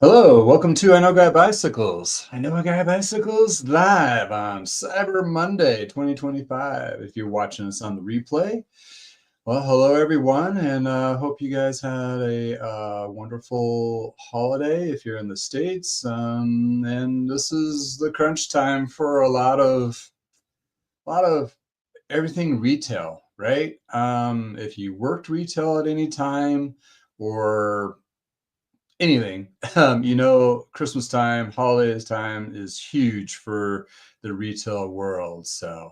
Hello, welcome to I Know Guy Bicycles. I Know a Guy Bicycles live on Cyber Monday 2025. If you're watching us on the replay, well, hello everyone, and hope you guys had a wonderful holiday if you're in the States. And this is the crunch time for a lot of everything retail, right? If you worked retail at any time or anything. Christmas time, holidays time is huge for the retail world. So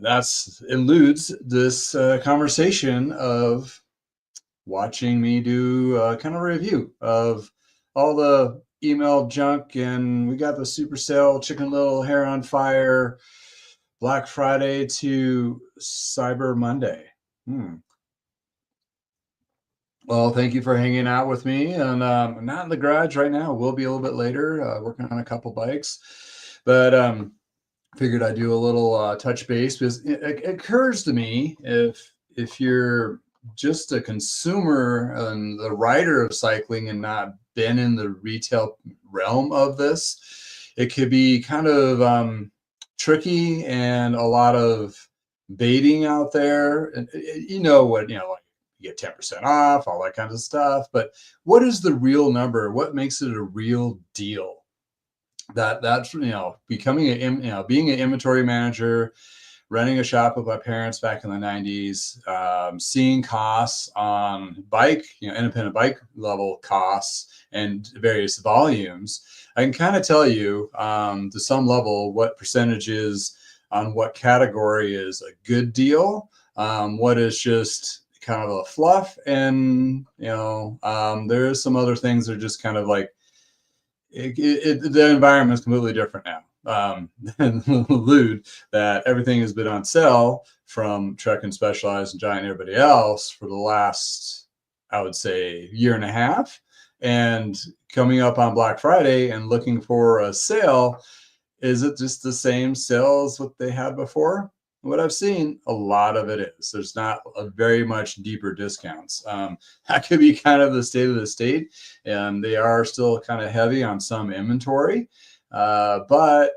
that's eludes this conversation of watching me do kind of a review of all the email junk. And we got the super sale, Chicken Little, Hair on Fire, Black Friday to Cyber Monday. Well, thank you for hanging out with me. And I'm not in the garage right now. We'll be a little bit later, working on a couple bikes. But figured I'd do a little touch base because it occurs to me if you're just a consumer and the rider of cycling and not been in the retail realm of this, it could be kind of tricky and a lot of baiting out there. And you know what, like you get 10% off, all that kind of stuff. But what is the real number? What makes it a real deal? That's becoming being an inventory manager, running a shop with my parents back in the 90s, seeing costs on bike, independent bike level costs and various volumes. I can kind of tell you to some level what percentages on what category is a good deal, what is just kind of a fluff, and there is some other things that are just kind of like the environment is completely different now. And allude that everything has been on sale from Trek and Specialized and Giant and everybody else for the last, I would say, year and a half. And coming up on Black Friday and looking for a sale, is it just the same sale as what they had before? What I've seen, a lot of it is. There's not a very much deeper discounts. That could be kind of the state of the state, and they are still kind of heavy on some inventory, but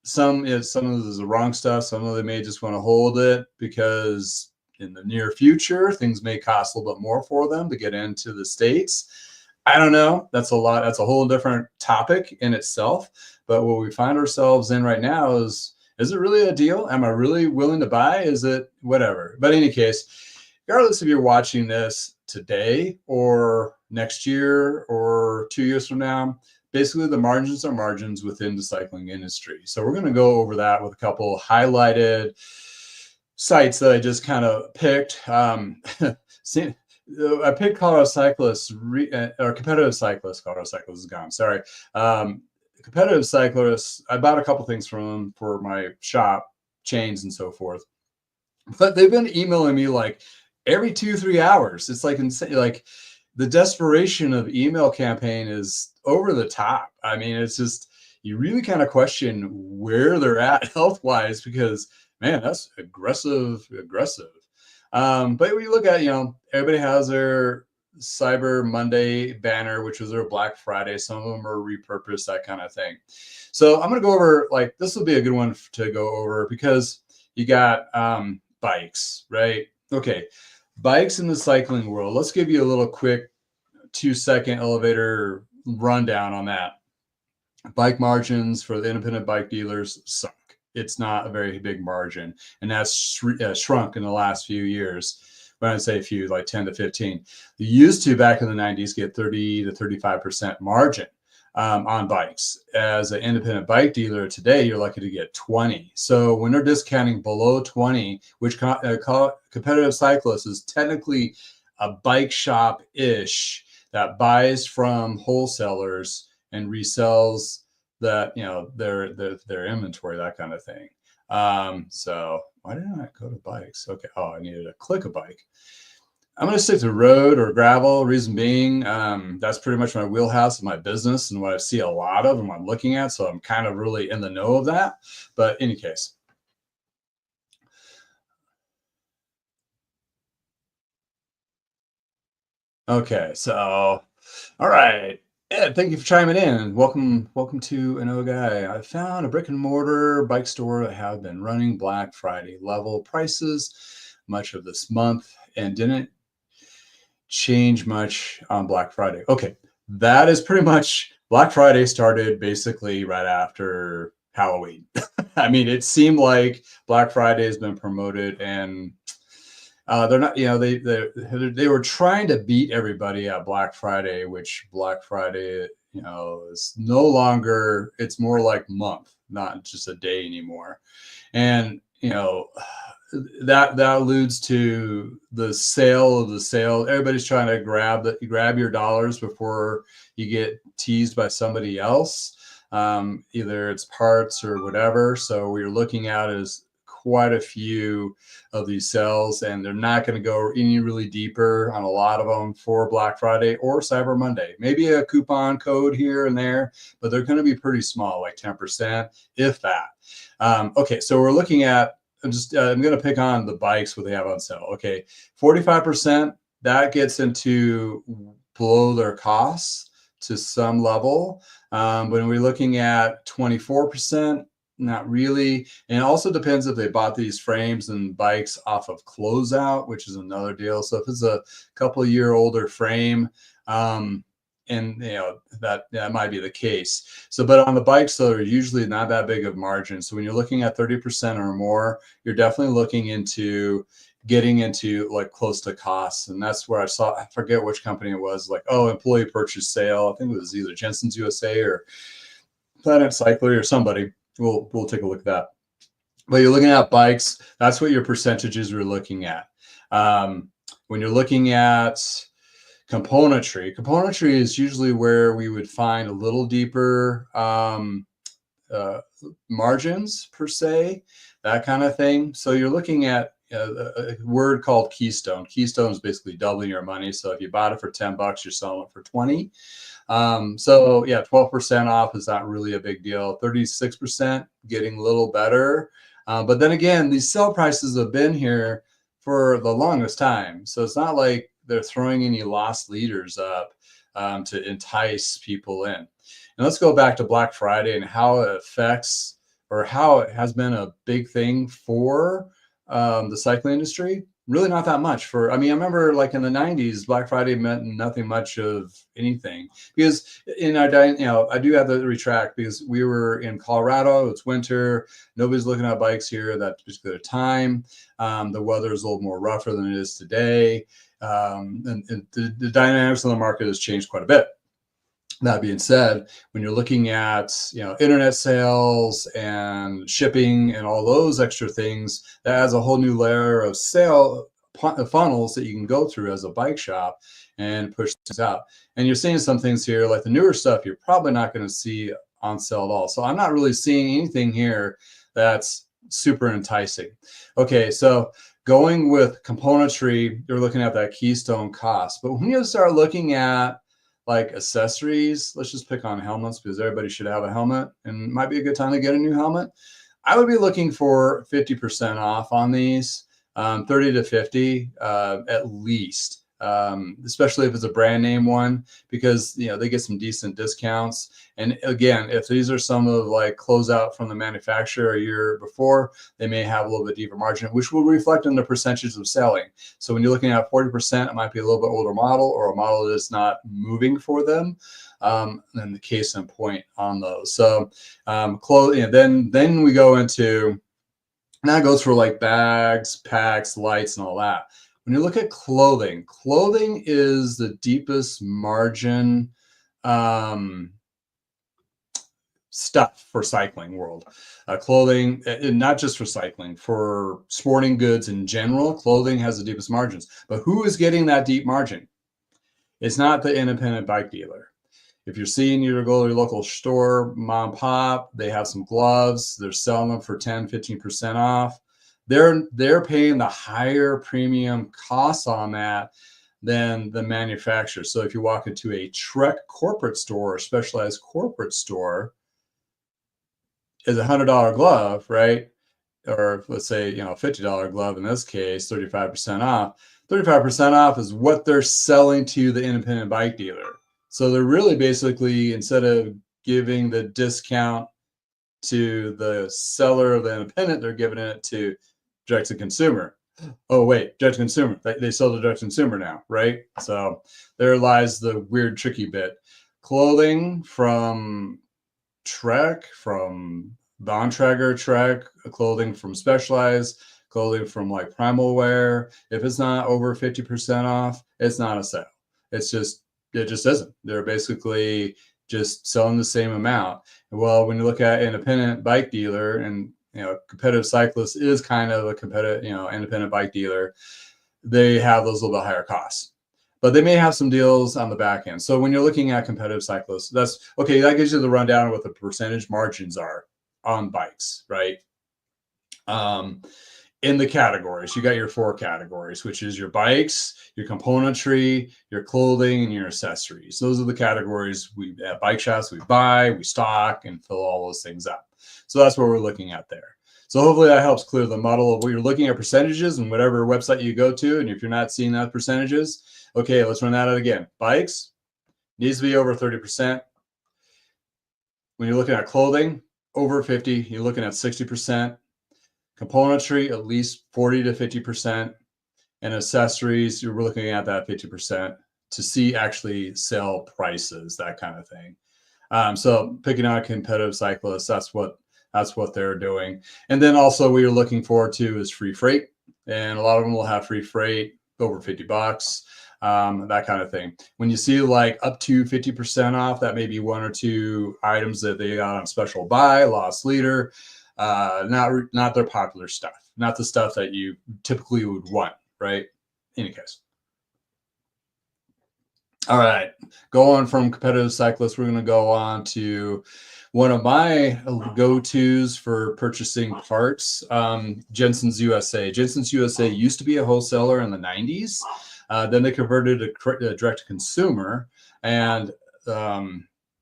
some of this is the wrong stuff. Some of them may just want to hold it because in the near future things may cost a little bit more for them to get into the States. I don't know. That's a lot. That's a whole different topic in itself. But what we find ourselves in right now is it really a deal? Am I really willing to buy? Is it whatever? But in any case, regardless if you're watching this today or next year or 2 years from now, basically the margins are margins within the cycling industry. So we're going to go over that with a couple highlighted sites that I just kind of picked. I picked Colorado Cyclists or Competitive Cyclists. Colorado Cyclists is gone. Sorry. Competitive Cyclists. I bought a couple things from them for my shop, chains and so forth. But they've been emailing me like every 2-3 hours. It's like insane. Like the desperation of email campaign is over the top. I mean, it's just you really kind of question where they're at health wise because man, that's aggressive. But when you look at, everybody has their Cyber Monday banner, which was their Black Friday. Some of them are repurposed, that kind of thing. So I'm going to go over, like, this will be a good one to go over because you got bikes, right? Okay. Bikes in the cycling world. Let's give you a little quick 2-second elevator rundown on that. Bike margins for the independent bike dealers suck. It's not a very big margin, and that's shrunk in the last few years. When I say few, like 10 to 15. You used to, back in the 90s, get 30 to 35% margin on bikes. As an independent bike dealer today, you're lucky to get 20. So when they're discounting below 20, which Competitive Cyclists is technically a bike shop-ish that buys from wholesalers and resells that, their inventory, that kind of thing. So why didn't I go to bikes? Okay. Oh, I needed to click a bike. I'm going to stick to road or gravel. Reason being, that's pretty much my wheelhouse of my business and what I see a lot of and what I'm looking at. So I'm kind of really in the know of that. But in any case. Okay. So, all right. Yeah, thank you for chiming in. Welcome to Another Guy. I found a brick and mortar bike store that have been running Black Friday level prices much of this month and didn't change much on Black Friday. Okay, that is pretty much Black Friday started basically right after Halloween. I mean, it seemed like Black Friday has been promoted and they're not, they were trying to beat everybody at Black Friday, which Black Friday, is no longer. It's more like month, not just a day anymore. And that alludes to the sale of the sale. Everybody's trying to grab your dollars before you get teased by somebody else. Either it's parts or whatever. So what you're looking at is quite a few of these sales, and they're not going to go any really deeper on a lot of them for Black Friday or Cyber Monday. Maybe a coupon code here and there, but they're going to be pretty small, like 10%, if that. Okay, so we're looking at I'm going to pick on the bikes what they have on sale. Okay, 45%, that gets into below their costs to some level. When we're looking at 24%, not really. And it also depends if they bought these frames and bikes off of Closeout, which is another deal. So if it's a couple of year older frame, and that might be the case. So, but on the bikes, though, are usually not that big of margin. So when you're looking at 30% or more, you're definitely looking into getting into like close to costs. And that's where I forget which company it was, like, oh, employee purchase sale. I think it was either Jensen's USA or Planet Cyclery or somebody. We'll take a look at that. But you're looking at bikes, that's what your percentages are looking at. When you're looking at componentry is usually where we would find a little deeper margins per se, that kind of thing. So you're looking at a word called keystone. Keystone is basically doubling your money. So if you bought it for $10, you're selling it for 20. So yeah, 12% off is not really a big deal. 36% getting a little better. But then again, these sale prices have been here for the longest time. So it's not like they're throwing any lost leaders up to entice people in. And let's go back to Black Friday and how it affects, or how it has been a big thing for the cycling industry. Really not that much I remember like in the 90s, Black Friday meant nothing much of anything, because I do have to retract, because we were in Colorado, it's winter, nobody's looking at bikes here at that particular time. The weather is a little more rougher than it is today. And the dynamics of the market has changed quite a bit. That being said, when you're looking at internet sales and shipping and all those extra things, that adds a whole new layer of sale funnels that you can go through as a bike shop and push things out. And you're seeing some things here, like the newer stuff, you're probably not going to see on sale at all. So I'm not really seeing anything here that's super enticing. Okay, so going with componentry, you're looking at that keystone cost. But when you start looking at like accessories, let's just pick on helmets, because everybody should have a helmet and it might be a good time to get a new helmet. I would be looking for 50% off on these, 30 to 50 at least, especially if it's a brand name one, because they get some decent discounts. And again, if these are some of like closeout from the manufacturer a year before, they may have a little bit deeper margin, which will reflect in the percentage of selling. So when you're looking at 40%, it might be a little bit older model, or a model that is not moving for them. Then the case in point on those. So then we go into, and that goes for like bags, packs, lights, and all that. When you look at clothing is the deepest margin stuff for cycling world. Clothing, and not just for cycling, for sporting goods in general, clothing has the deepest margins. But who is getting that deep margin? It's not the independent bike dealer. If you're seeing your local store, mom and pop, they have some gloves, they're selling them for 10, 15% off. They're paying the higher premium costs on that than the manufacturer. So if you walk into a Trek corporate store or specialized corporate store, is a $100 glove, right? Or let's say, $50 glove in this case, 35% off. 35% off is what they're selling to the independent bike dealer. So they're really basically, instead of giving the discount to the seller of the independent, they're giving it to direct to consumer. Oh wait, direct to consumer. They sell to direct to consumer now, right? So there lies the weird, tricky bit. Clothing from Trek, from Bontrager Trek, clothing from Specialized, clothing from like Primal Wear. If it's not over 50% off, it's not a sale. It's just, it just isn't. They're basically just selling the same amount. Well, when you look at independent bike dealer, and competitive cyclist is kind of a competitive, independent bike dealer, they have those little bit higher costs, but they may have some deals on the back end. So when you're looking at competitive cyclists, that's okay. That gives you the rundown of what the percentage margins are on bikes, right? In the categories, you got your 4 categories, which is your bikes, your componentry, your clothing, and your accessories. Those are the categories we at bike shops we buy, we stock, and fill all those things up. So that's what we're looking at there. So hopefully that helps clear the muddle of what you're looking at percentages and whatever website you go to. And if you're not seeing that percentages, okay, let's run that out again. Bikes needs to be over 30%. When you're looking at clothing, over 50, you're looking at 60%. Componentry, at least 40 to 50%. And accessories, you're looking at that 50% to see actually sell prices, that kind of thing. So picking out a competitive cyclist, that's what they're doing. And then also what you're looking forward to is free freight. And a lot of them will have free freight over $50, that kind of thing. When you see like up to 50% off, that may be 1 or 2 items that they got on special buy, loss leader, not their popular stuff, not the stuff that you typically would want, right? In any case. All right, going from competitive cyclists, we're going to go on to one of my go-tos for purchasing parts, Jensen's USA. Jensen's USA used to be a wholesaler in the 90s. Then they converted to direct-to-consumer, and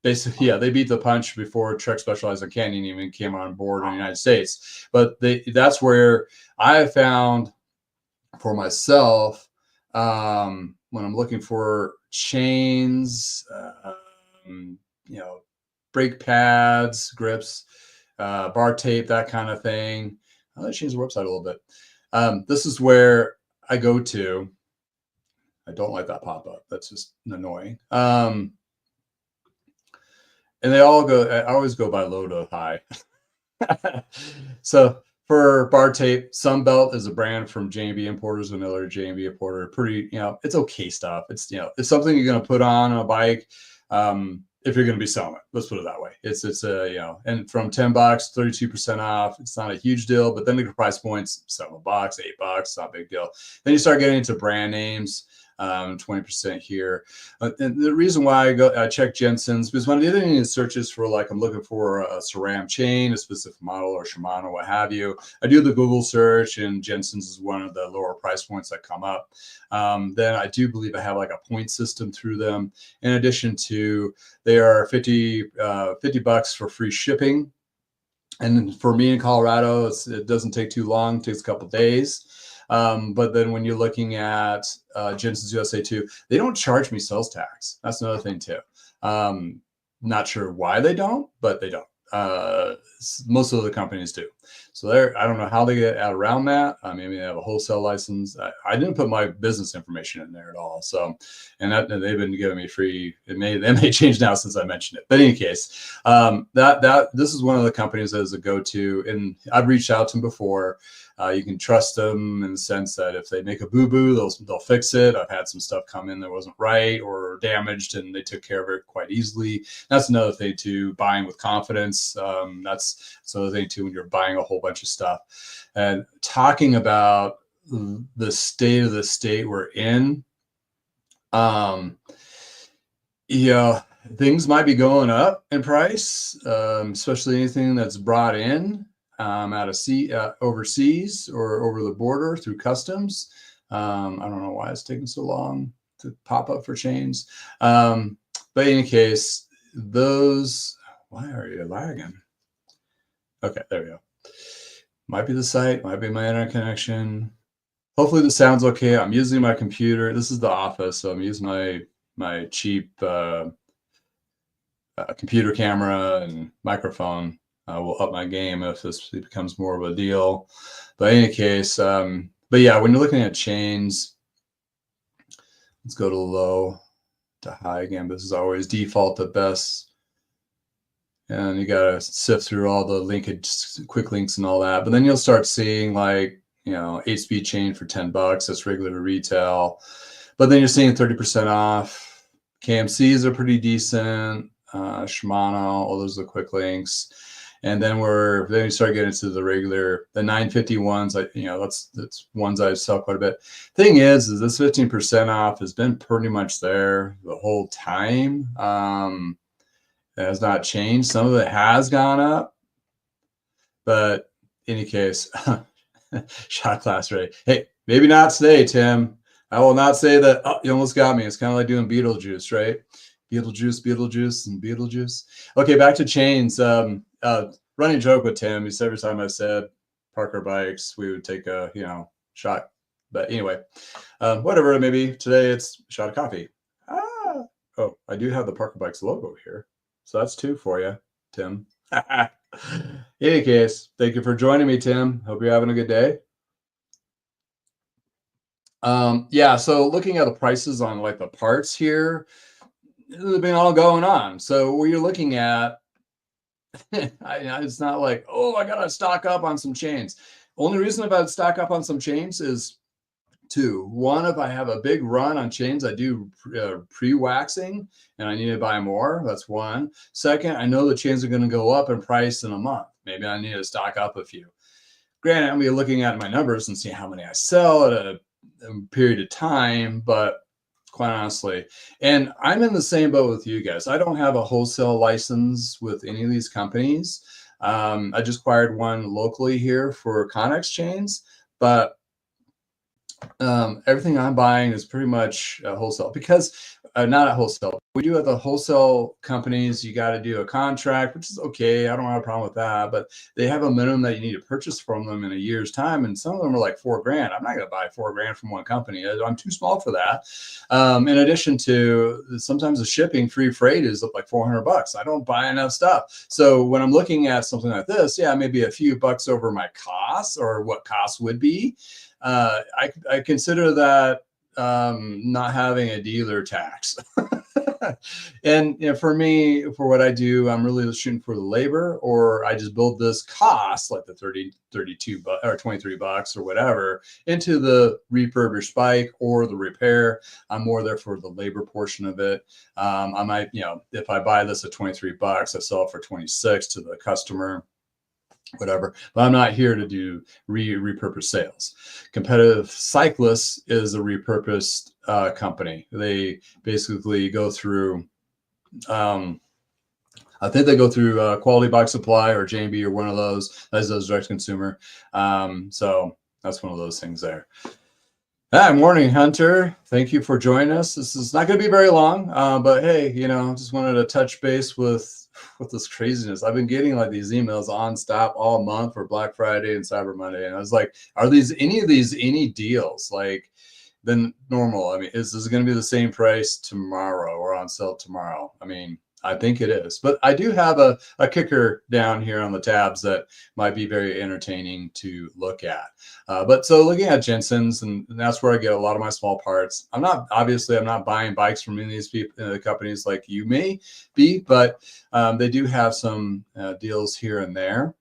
basically, yeah, they beat the punch before Trek Specialized and Canyon even came on board in the United States. But that's where I have found for myself, when I'm looking for chains, brake pads, grips, bar tape, that kind of thing. I'll change the website a little bit. This is where I go to. I don't like that pop-up. That's just annoying. And they all go, I always go by low to high. So for bar tape, Sunbelt is a brand from J&B Importers, another J&B importer. Pretty, it's okay stuff. It's, it's something you're going to put on a bike if you're going to be selling it. Let's put it that way. It's and from $10, 32% off. It's not a huge deal, but then the price points, $7, $8, not a big deal. Then you start getting into brand names. 20% here. And the reason why I check Jensen's, because when I did any searches for, like, I'm looking for a SRAM chain, a specific model, or Shimano, what have you, I do the Google search, and Jensen's is one of the lower price points that come up. Then I do believe I have like a point system through them. In addition to, they are $50 for free shipping. And for me in Colorado, it doesn't take too long. It takes a couple days. But then when you're looking at Jensen's USA 2, they don't charge me sales tax. That's another thing too. Not sure why they don't, but they don't. Most of the companies do. So I don't know how they get out around that. Maybe they have a wholesale license. I didn't put my business information in there at all. So, and they've been giving me free. They may change now since I mentioned it. But in any case, this is one of the companies that is a go-to, and I've reached out to them before. You can trust them in the sense that if they make a boo-boo, they'll fix it. I've had some stuff come in that wasn't right or damaged, and they took care of it quite easily. That's another thing too, buying with confidence. That's another thing too when you're buying a whole bunch of stuff. And talking about the state of the state we're in, things might be going up in price, especially anything that's brought in out of overseas or over the border through customs. I don't know why it's taking so long to pop up for chains. But in any case, why are you lagging? Okay, there we go. Might be the site, might be my internet connection. Hopefully the sound's okay. I'm using my computer. This is the office, so I'm using my cheap computer camera and microphone will up my game if this becomes more of a deal. But in any case, but yeah, when you're looking at chains, let's go to low to high again. This is always default to best. And you got to sift through all the linkage, quick links and all that. But then you'll start seeing like, 8-speed chain for $10. That's regular retail. But then you're seeing 30% off. KMCs are pretty decent. Shimano, all those are the quick links. And then you start getting into the regular, the 950 ones. That's ones I sell quite a bit. Thing is this 15% off has been pretty much there the whole time. It has not changed. Some of it has gone up, but in any case, shot class ready. Hey, maybe not today, Tim. I will not say that. Oh, you almost got me. It's kind of like doing Beetlejuice, right? Beetlejuice, and Beetlejuice. Okay, back to chains. Running joke with Tim. He said every time I said Parker bikes, we would take a shot. But anyway, whatever. Maybe today it's a shot of coffee. Oh, I do have the Parker Bikes logo here, so that's 2 for you, Tim. In any case, thank you for joining me, Tim. Hope you're having a good day. Yeah, so looking at the prices on like the parts here, they've been all going on. So what you're looking at, it's not like, oh, I gotta stock up on some chains. Only reason I'd stock up on some chains is 2. 1, if I have a big run on chains, I do pre-waxing and I need to buy more. That's 1. Second, I know the chains are going to go up in price in a month. Maybe I need to stock up a few. Granted, I'm going to be looking at my numbers and see how many I sell at a period of time, but quite honestly, and I'm in the same boat with you guys. I don't have a wholesale license with any of these companies. I just acquired one locally here for Connex chains, but everything I'm buying is pretty much wholesale because not at wholesale. We do have the wholesale companies. You got to do a contract, which is okay. I don't have a problem with that, but they have a minimum that you need to purchase from them in a year's time. And some of them are like $4,000. I'm not going to buy $4,000 from one company. I'm too small for that. In addition to sometimes the shipping, free freight is up like $400. I don't buy enough stuff. So when I'm looking at something like this, yeah, maybe a few bucks over my costs or what costs would be. I consider that not having a dealer tax. And for me, for what I do, I'm really shooting for the labor, or I just build this cost like the 32 or $23 or whatever into the refurbished bike or the repair. I'm more there for the labor portion of it. I might, if I buy this at $23, I sell it for 26 to the customer, whatever, but I'm not here to do repurposed sales. Competitive Cyclists is a repurposed company. They basically go through, I think they go through Quality Bike Supply or JB or one of those, as those direct consumer. So that's one of those things there. Hi, morning, Hunter. Thank you for joining us. This is not going to be very long, but hey, just wanted to touch base with this craziness. I've been getting like these emails on stop all month for Black Friday and Cyber Monday, and I was like, are any of these any deals like than normal? I mean, is this going to be the same price tomorrow or on sale tomorrow? I mean, I think it is, but I do have a kicker down here on the tabs that might be very entertaining to look at. But so looking at Jensen's, and that's where I get a lot of my small parts. I'm not buying bikes from any of these people, companies like you may be, but they do have some deals here and there.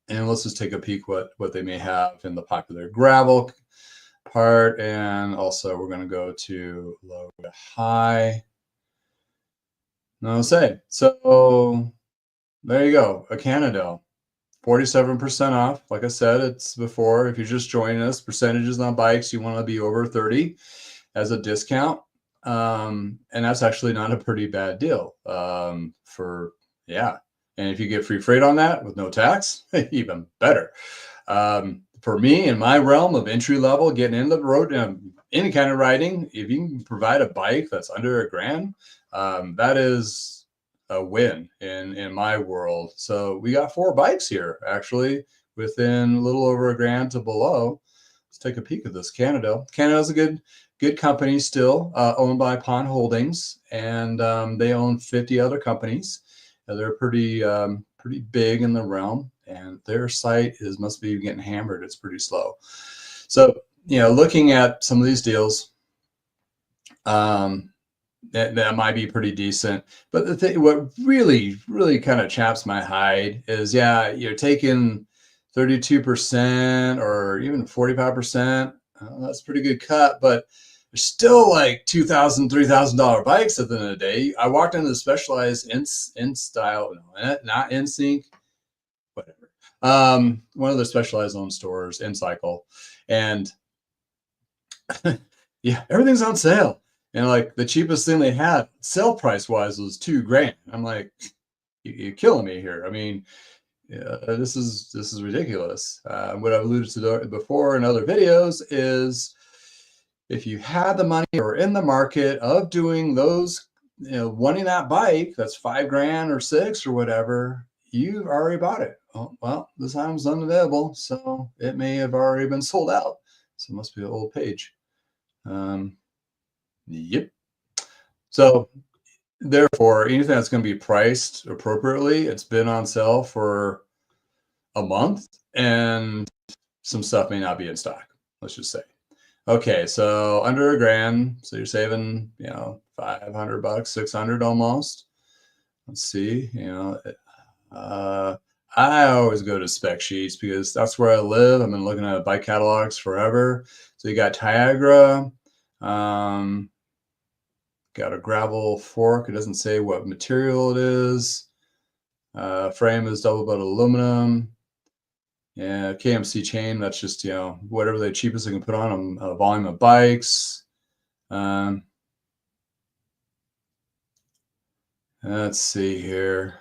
And let's just take a peek what they may have in the popular gravel part. And also we're going to go to low to high. No say. So there you go. A Canada, 47% off. Like I said, it's before. If you're just joining us, percentages on bikes, you want to be over 30 as a discount. And that's actually not a pretty bad deal. And if you get free freight on that with no tax, even better. For me, in my realm of entry level, getting into the road, any kind of riding, if you can provide a bike that's under $1,000, that is a win in my world. So we got 4 bikes here actually within a little over $1,000 to below. Let's take a peek at this Canada. Canada's a good good company still, owned by Pond Holdings, and they own 50 other companies. They're pretty big in the realm, and their site must be getting hammered. It's pretty slow. So, looking at some of these deals, that might be pretty decent. But the thing, what really, really kind of chaps my hide is, yeah, you're taking 32% or even 45%. That's a pretty good cut, but there's still like $2,000, $3,000 bikes at the end of the day. I walked into the Specialized in style, no, not in sync, whatever. One of the Specialized owned stores, in Cycle, and yeah, everything's on sale. And like the cheapest thing they had, sale price wise, was $2,000. I'm like, you're killing me here. I mean, this is ridiculous. What I've alluded to before in other videos is, if you had the money or in the market of doing those, wanting that bike that's $5,000 or $6,000 or whatever, you've already bought it. Oh, well, this item's unavailable, so it may have already been sold out. So it must be an old page. Yep. So therefore, anything that's going to be priced appropriately, it's been on sale for a month, and some stuff may not be in stock. Let's just say. Okay, so under $1,000, so you're saving, $500, 600 almost. Let's see, I always go to spec sheets because that's where I live. I've been looking at bike catalogs forever. So you got Tiagra, got a gravel fork. It doesn't say what material it is. Frame is double butt aluminum. Yeah, KMC chain. That's just, whatever the cheapest they can put on them. Volume of bikes. Let's see here.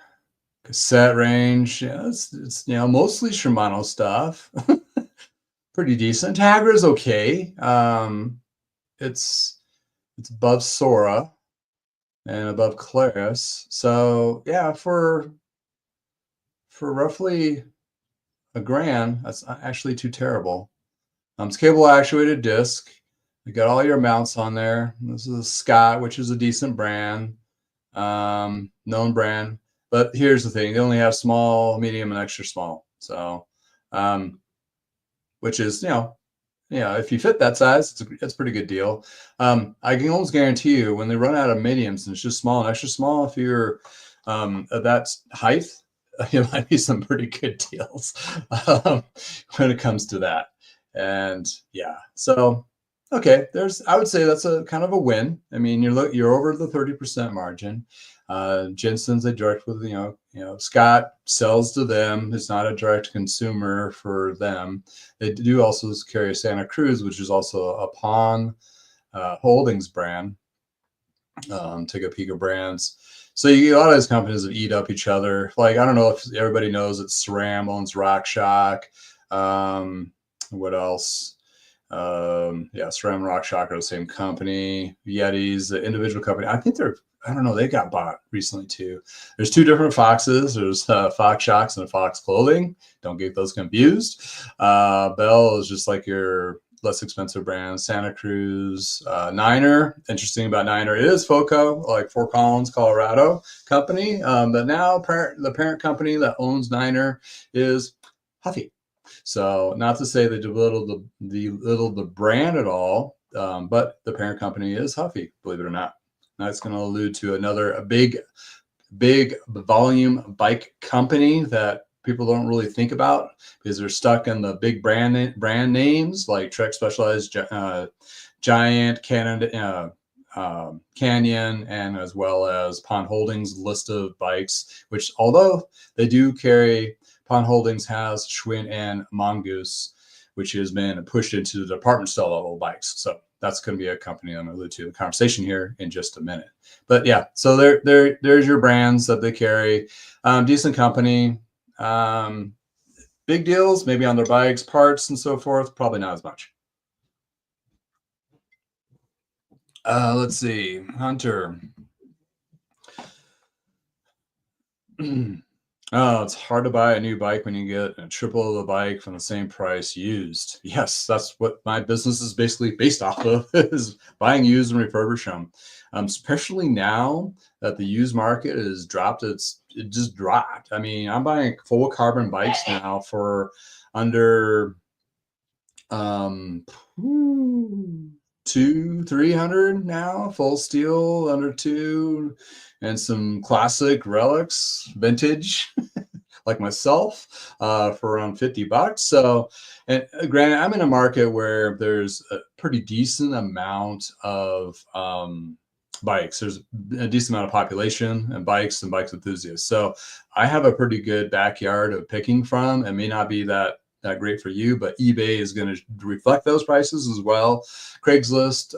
Cassette range. Yeah, it's mostly Shimano stuff. Pretty decent. Tiagra is okay. It's above Sora and above Claris. So yeah, for roughly $1,000, that's not actually too terrible. It's cable actuated disc. You got all your mounts on there. This is a Scott, which is a decent brand, known brand. But here's the thing: they only have small, medium, and extra small. So, which is, if you fit that size, it's a pretty good deal. I can almost guarantee you, when they run out of mediums and it's just small and extra small, if you're of that height, it might be some pretty good deals when it comes to that. And yeah, so okay, I would say that's a kind of a win. I mean, you're over the 30% margin. Jensen's a direct with, Scott sells to them. It's not a direct consumer for them. They do also carry Santa Cruz, which is also a Pond Holdings brand, Topeka Brands. So you get a lot of these companies that eat up each other. Like, I don't know if everybody knows that SRAM owns RockShox. What else? SRAM and RockShox are the same company. Yeti's the individual company. I think I don't know, they got bought recently too. There's two different Foxes. There's Fox Shocks and Fox Clothing. Don't get those confused. Bell is just like your less expensive brand. Santa Cruz, Niner. Interesting about Niner is FOCO, like Fort Collins, Colorado company. But now the parent company that owns Niner is Huffy. So not to say they belittle the brand at all, but the parent company is Huffy, believe it or not. That's going to allude to a big volume bike company that people don't really think about because they're stuck in the big brand names like Trek Specialized, Giant, Canyon, and as well as Pond Holdings list of bikes, which although they do carry, Pond Holdings has Schwinn and Mongoose, which has been pushed into the department store level bikes. So that's going to be a company I'm going to allude to in the conversation here in just a minute. But yeah, so there's your brands that they carry. Decent company. Big deals, maybe on their bikes, parts, and so forth. Probably not as much. Let's see. Hunter. Oh, it's hard to buy a new bike when you get a triple of the bike from the same price used. Yes, that's what my business is basically based off of is buying used and refurbish them. Especially now that the used market is dropped, it just dropped. I mean, I'm buying full carbon bikes now for under um two, 300 now, full steel under two, and some classic relics, vintage like myself, for around $50. So, and granted, I'm in a market where there's a pretty decent amount of bikes. There's a decent amount of population and bikes enthusiasts. So I have a pretty good backyard of picking from. It may not be that great for you, but eBay is going to reflect those prices as well. Craigslist,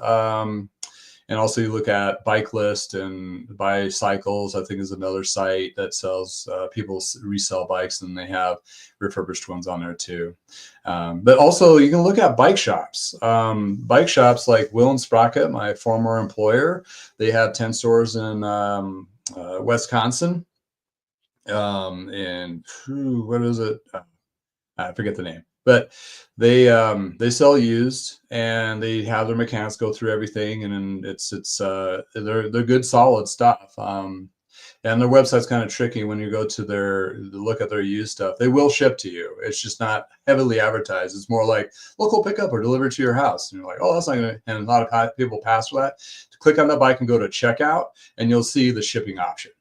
and also you look at Bike List and Bicycles, I think is another site that sells, people resell bikes and they have refurbished ones on there too. But also you can look at bike shops. Bike shops like Will and Sprocket, my former employer, they have 10 stores in Wisconsin. And what is it? I forget the name, but they sell used and they have their mechanics go through everything, and they're good solid stuff. And their website's kind of tricky when you go to look at their used stuff. They will ship to you. It's just not heavily advertised. It's more like local pickup or delivered to your house. And you're like, oh, that's not gonna. And a lot of people pass for that. Click on the bike and go to checkout, and you'll see the shipping option.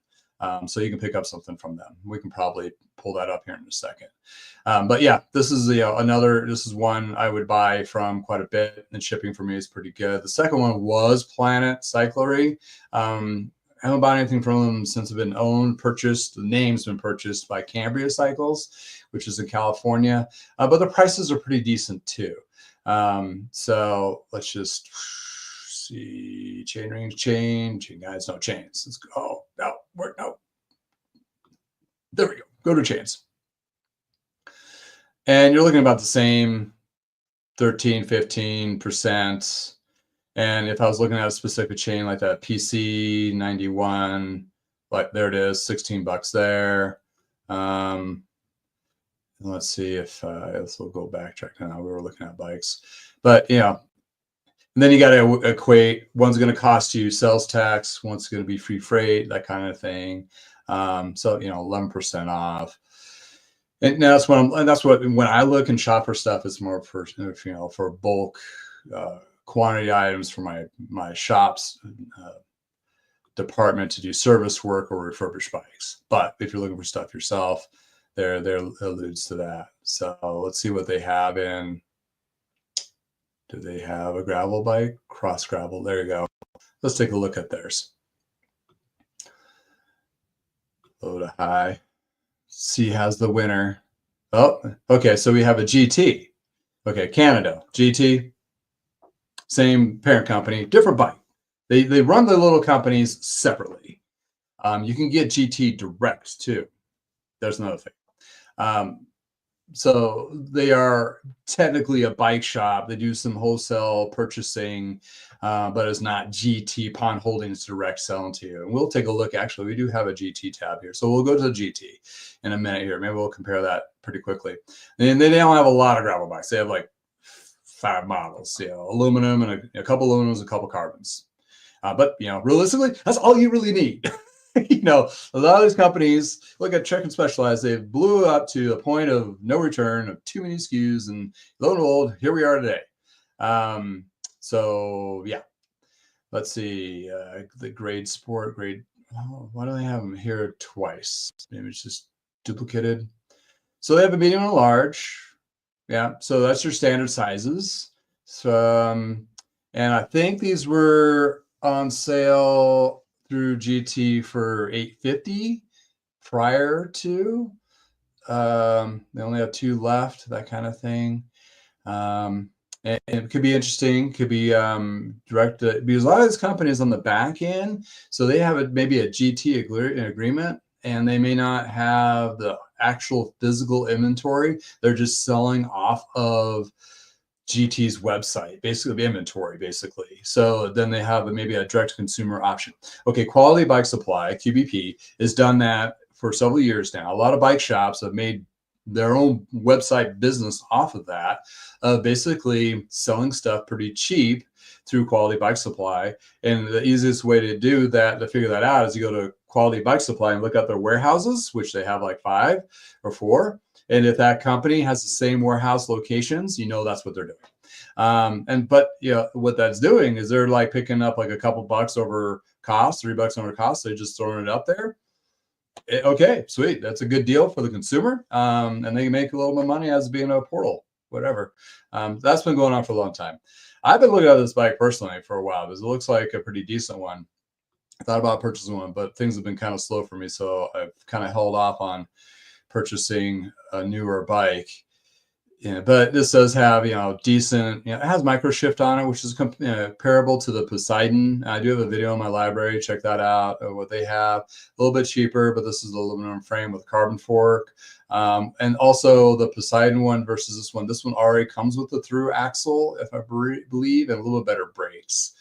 So you can pick up something from them. We can probably pull that up here in a second. But yeah, this is this is one I would buy from quite a bit, and shipping for me is pretty good. The second one was Planet Cyclery. I haven't bought anything from them since it's been purchased. The name's been purchased by Cambria Cycles, which is in California, but the prices are pretty decent too. So let's just see, chain guys, no chains. Let's go. Oh, no. There we go. Go to chains. And you're looking about the same 13, 15%. And if I was looking at a specific chain like that PC 91, like there it is, $16 there. Let's see if we'll go backtrack now. We were looking at bikes, but and then you got to equate. One's going to cost you sales tax, one's going to be free freight, that kind of thing. So 11% off. And that's when I look and shop for stuff, it's more for for bulk quantity items for my shop's department to do service work or refurbish bikes. But if you're looking for stuff yourself, there alludes to that. So let's see what they have in. Do they have a gravel bike? Cross gravel. There you go. Let's take a look at theirs. Low to high. C has the winner. Oh, okay. So we have a GT. Okay, Canada GT. Same parent company, different bike. They run the little companies separately. You can get GT direct too. There's another thing. So they are technically a bike shop. They do some wholesale purchasing, but it's not GT Pond Holdings direct selling to you. And we'll take a look. Actually, we do have a GT tab here. So we'll go to the GT in a minute here. Maybe we'll compare that pretty quickly. And they don't have a lot of gravel bikes. They have like 5 models, aluminum and a couple aluminums, a couple carbons. But realistically, that's all you really need. A lot of these companies, look at Trek and Specialized, they blew up to a point of no return, of too many SKUs, and lo and behold, here we are today. So yeah, let's see, the grade sport, why do they have them here twice? Maybe it's just duplicated. So they have a medium and a large. Yeah, so that's your standard sizes. So, and I think these were on sale through GT for $850 prior to. They only have 2 left, that kind of thing. And it could be interesting, could be direct, because a lot of these companies on the back end, so they have maybe a GT agreement, and they may not have the actual physical inventory. They're just selling off of GT's website, basically the inventory, basically. So then they have maybe a direct consumer option. Okay, Quality Bike Supply, QBP, has done that for several years now. A lot of bike shops have made their own website business off of that, basically selling stuff pretty cheap through Quality Bike Supply. And the easiest way to do that, to figure that out, is you go to Quality Bike Supply and look at their warehouses, which they have like 5 or 4. And if that company has the same warehouse locations, you know that's what they're doing. But you know what that's doing is they're like picking up like a couple bucks over cost, $3 over cost. They're just throwing it up there. Okay, sweet. That's a good deal for the consumer. And they can make a little bit of money as being a portal, whatever. That's been going on for a long time. I've been looking at this bike personally for a while because it looks like a pretty decent one. I thought about purchasing one, but things have been kind of slow for me. So I've kind of held off on purchasing a newer bike. Yeah, but this does have, decent, it has micro shift on it, which is comparable to the Poseidon. I do have a video in my library. Check that out, what they have. A little bit cheaper, but this is the aluminum frame with carbon fork. And also the Poseidon one versus this one. This one already comes with the through axle, if I believe, and a little bit better brakes.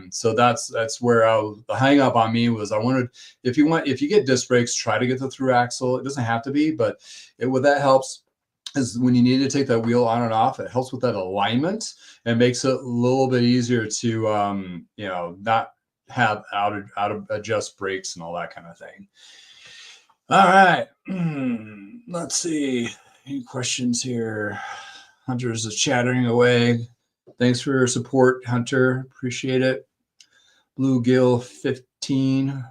So that's where the hang up on me was I wanted, if you get disc brakes, try to get the through axle. It doesn't have to be, but what that helps is when you need to take that wheel on and off, it helps with that alignment and makes it a little bit easier to, not have out of adjust brakes and all that kind of thing. All right. Let's see. Any questions here? Hunter's is chattering away. Thanks for your support, Hunter. Appreciate it. Bluegill 15.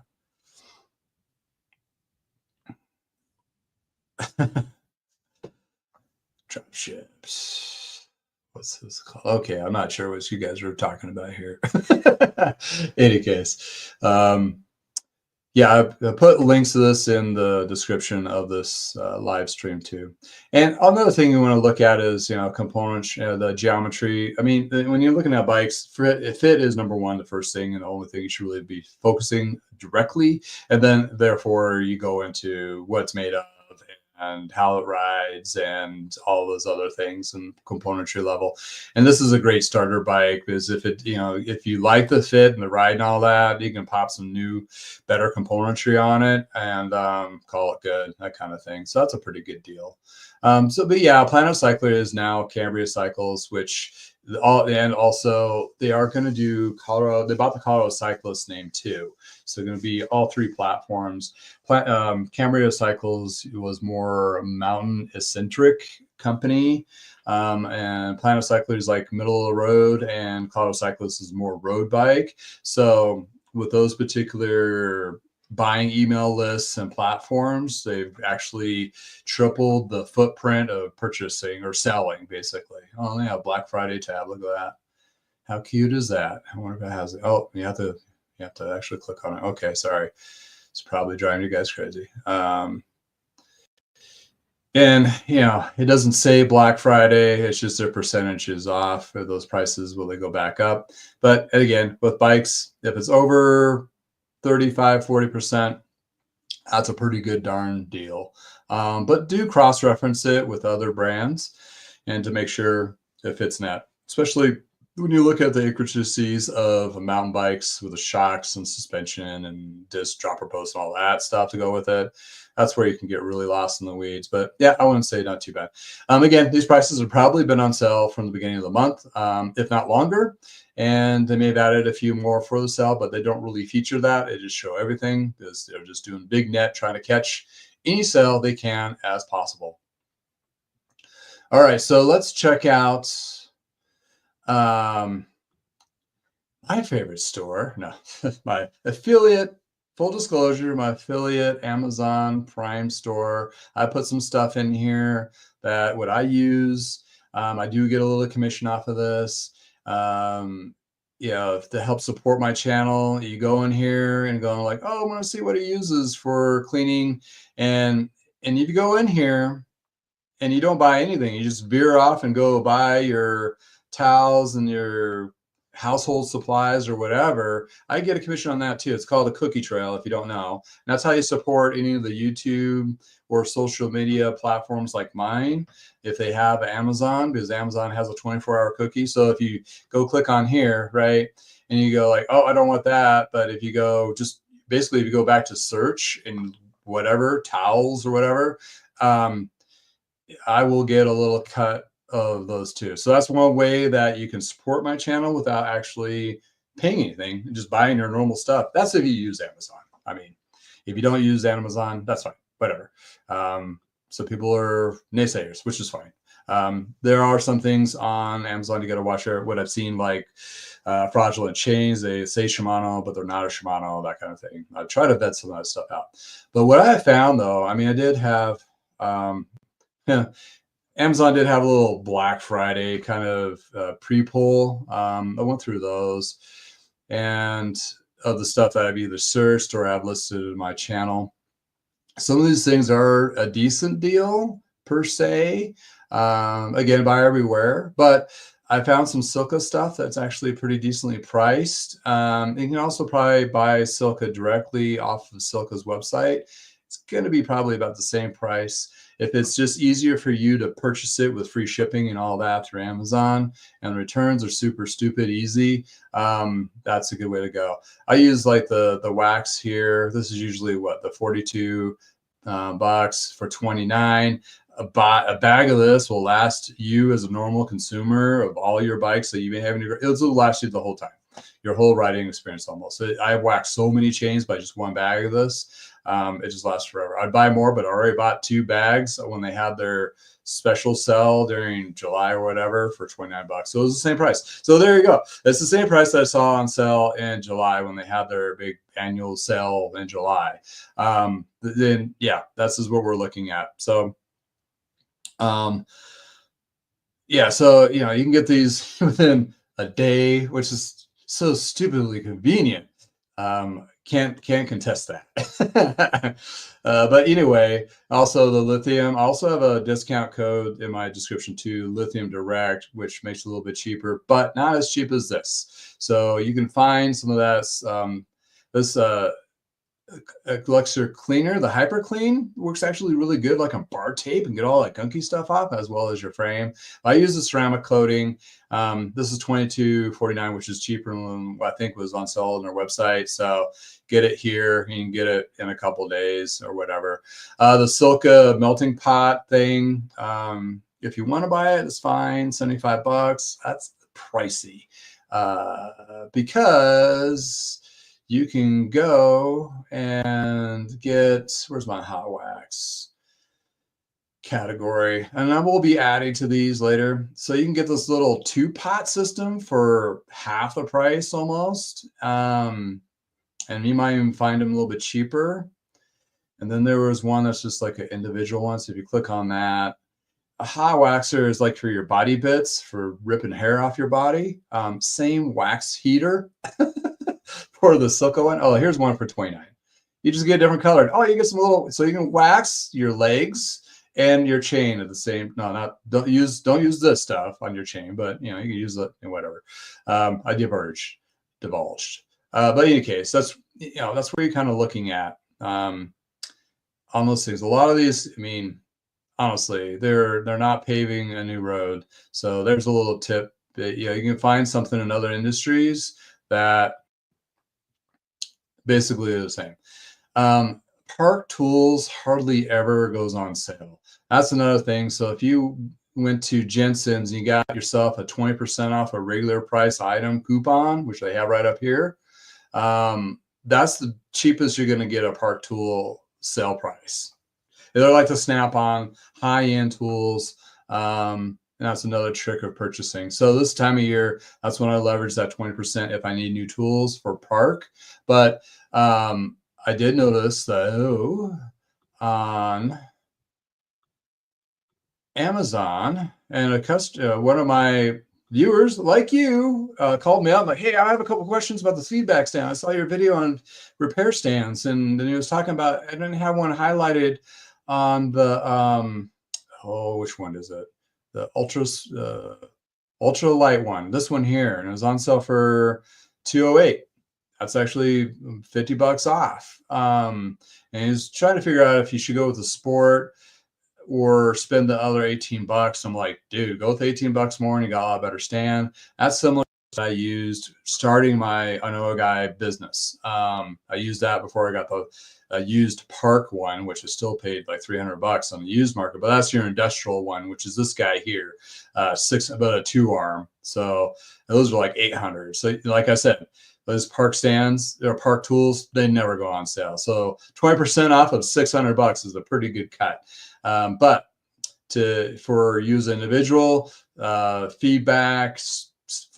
Drop ships. What's this called? Okay, I'm not sure what you guys are talking about here. Any case, yeah, I put links to this in the description of this live stream too. And another thing you want to look at is, components, the geometry. I mean, when you're looking at bikes, fit is number one, the first thing, and the only thing you should really be focusing directly. And then therefore you go into what's made of and how it rides and all those other things and componentry level. And this is a great starter bike because if you like the fit and the ride and all that, you can pop some new, better componentry on it and call it good, that kind of thing. So that's a pretty good deal. But yeah, Planet Cyclery is now Cambria Cycles, and also they are going to do Colorado. They bought the Colorado Cyclist name too. So going to be all 3 platforms. Cambria Cycles was more mountain eccentric company. And Planet Cyclery is like middle of the road, and Colorado Cyclist is more road bike. So with those particular buying email lists and platforms, they've actually tripled the footprint of purchasing or selling, basically. Oh, they have Black Friday tab. Look at that. How cute is that? I wonder if it has it. Oh, you have to actually click on it. Okay, sorry. It's probably driving you guys crazy. And it doesn't say Black Friday. It's just their percentages off. Or those prices, will they go back up? But again, with bikes, if it's over 35-40%, that's a pretty good darn deal. But do cross-reference it with other brands and to make sure it fits net, especially when you look at the intricacies of mountain bikes with the shocks and suspension and disc dropper posts and all that stuff to go with it. That's where you can get really lost in the weeds. But yeah, I wouldn't say not too bad. Again, these prices have probably been on sale from the beginning of the month, if not longer. And they may have added a few more for the sale, but they don't really feature that. They just show everything because they're just doing big net, trying to catch any sale they can as possible. All right, so let's check out my favorite store. No, my affiliate. Full disclosure, my affiliate Amazon Prime store. I put some stuff in here that what I use. I do get a little commission off of this. To help support my channel, you go in here and go like, oh, I want to see what he uses for cleaning. And if you go in here and you don't buy anything, you just veer off and go buy your towels and your household supplies or whatever, I get a commission on that too. It's called a cookie trail if you don't know. And that's how you support any of the YouTube or social media platforms like mine if they have Amazon, because Amazon has a 24-hour cookie. So if you go click on here, right, and you go like, oh, I don't want that. But if you go if you go back to search and whatever, towels or whatever, I will get a little cut of those too. So that's one way that you can support my channel without actually paying anything, just buying your normal stuff. That's if you use Amazon. I mean, if you don't use Amazon, that's fine, whatever. So people are naysayers, which is fine. There are some things on Amazon you got to watch out. What I've seen, like fraudulent chains, they say Shimano, but they're not a Shimano, that kind of thing. I try to vet some of that stuff out. But what I found though, I mean, I did have, yeah, Amazon did have a little Black Friday kind of pre-pull. I went through those, and of the stuff that I've either searched or have listed in my channel. Some of these things are a decent deal per se. Again, buy everywhere, but I found some Silka stuff that's actually pretty decently priced. You can also probably buy Silka directly off of Silka's website. It's going to be probably about the same price. If it's just easier for you to purchase it with free shipping and all that through Amazon, and the returns are super stupid easy, that's a good way to go. I use like the wax here. This is usually what, the 42 bucks for 29. A bag of this will last you as a normal consumer of all your bikes that you may have in your, it will last you the whole time, your whole riding experience almost. I have waxed so many chains by just one bag of this. It just lasts forever. I'd buy more, but I already bought 2 bags when they had their special sell during July or whatever for 29 bucks. So it was the same price. So there you go. It's the same price that I saw on sale in July when they had their big annual sale in July. Then yeah, this is what we're looking at. So yeah, so you know, you can get these within a day, which is so stupidly convenient. Can't contest that. But anyway, also the lithium. I also have a discount code in my description too, Lithium Direct, which makes it a little bit cheaper, but not as cheap as this. So you can find some of that. This Elixir cleaner, the Hyper Clean, works actually really good, like on bar tape, and get all that gunky stuff off, as well as your frame. I use the ceramic coating. This is $22.49, which is cheaper than what I think was on sale on their website. So get it here. You can get it in a couple of days or whatever. The Silka melting pot thing, if you want to buy it, it's fine. 75 bucks. That's pricey because you can go and get, where's my hot wax category? And I will be adding to these later. So you can get this little 2-pot system for half the price almost. And you might even find them a little bit cheaper. And then there was one that's just like an individual one. So if you click on that, a hot waxer is like for your body bits, for ripping hair off your body. Same wax heater. For the Silka one. Oh, here's one for 29. You just get a different color. Oh, you get some little, so you can wax your legs and your chain at the same. No, don't use this stuff on your chain, but you know, you can use it in whatever. I divulged. But in any case, that's, you know, that's where you're kind of looking at on those things. A lot of these, I mean, honestly, they're not paving a new road. So there's a little tip that, you know, you can find something in other industries that basically are the same. Park tools hardly ever goes on sale. That's another thing. So if you went to Jensen's and you got yourself a 20% off a regular price item coupon, which they have right up here, that's the cheapest you're going to get a park tool sale price. They're like the Snap-on high-end tools. And that's another trick of purchasing. So this time of year, that's when I leverage that 20% if I need new tools for park. But I did notice though on Amazon, and one of my viewers like you called me up like, hey, I have a couple questions about the feedback stand. I saw your video on repair stands, and then he was talking about, I didn't have one highlighted on the which one is it? The ultra light one, this one here, and it was on sale for $208. That's actually 50 bucks off. And he's trying to figure out if you should go with the sport or spend the other 18 bucks. I'm like, dude, go with 18 bucks more and you got a lot better stand. That's similar I used starting my IKNOWAGUY business. I used that before I got the used park one, which is still paid like $300 on the used market, but that's your industrial one, which is this guy here, about a 2-arm. So those are like 800. So like I said, those park stands or park tools, they never go on sale. So 20% off of $600 is a pretty good cut. But for use individual feedbacks,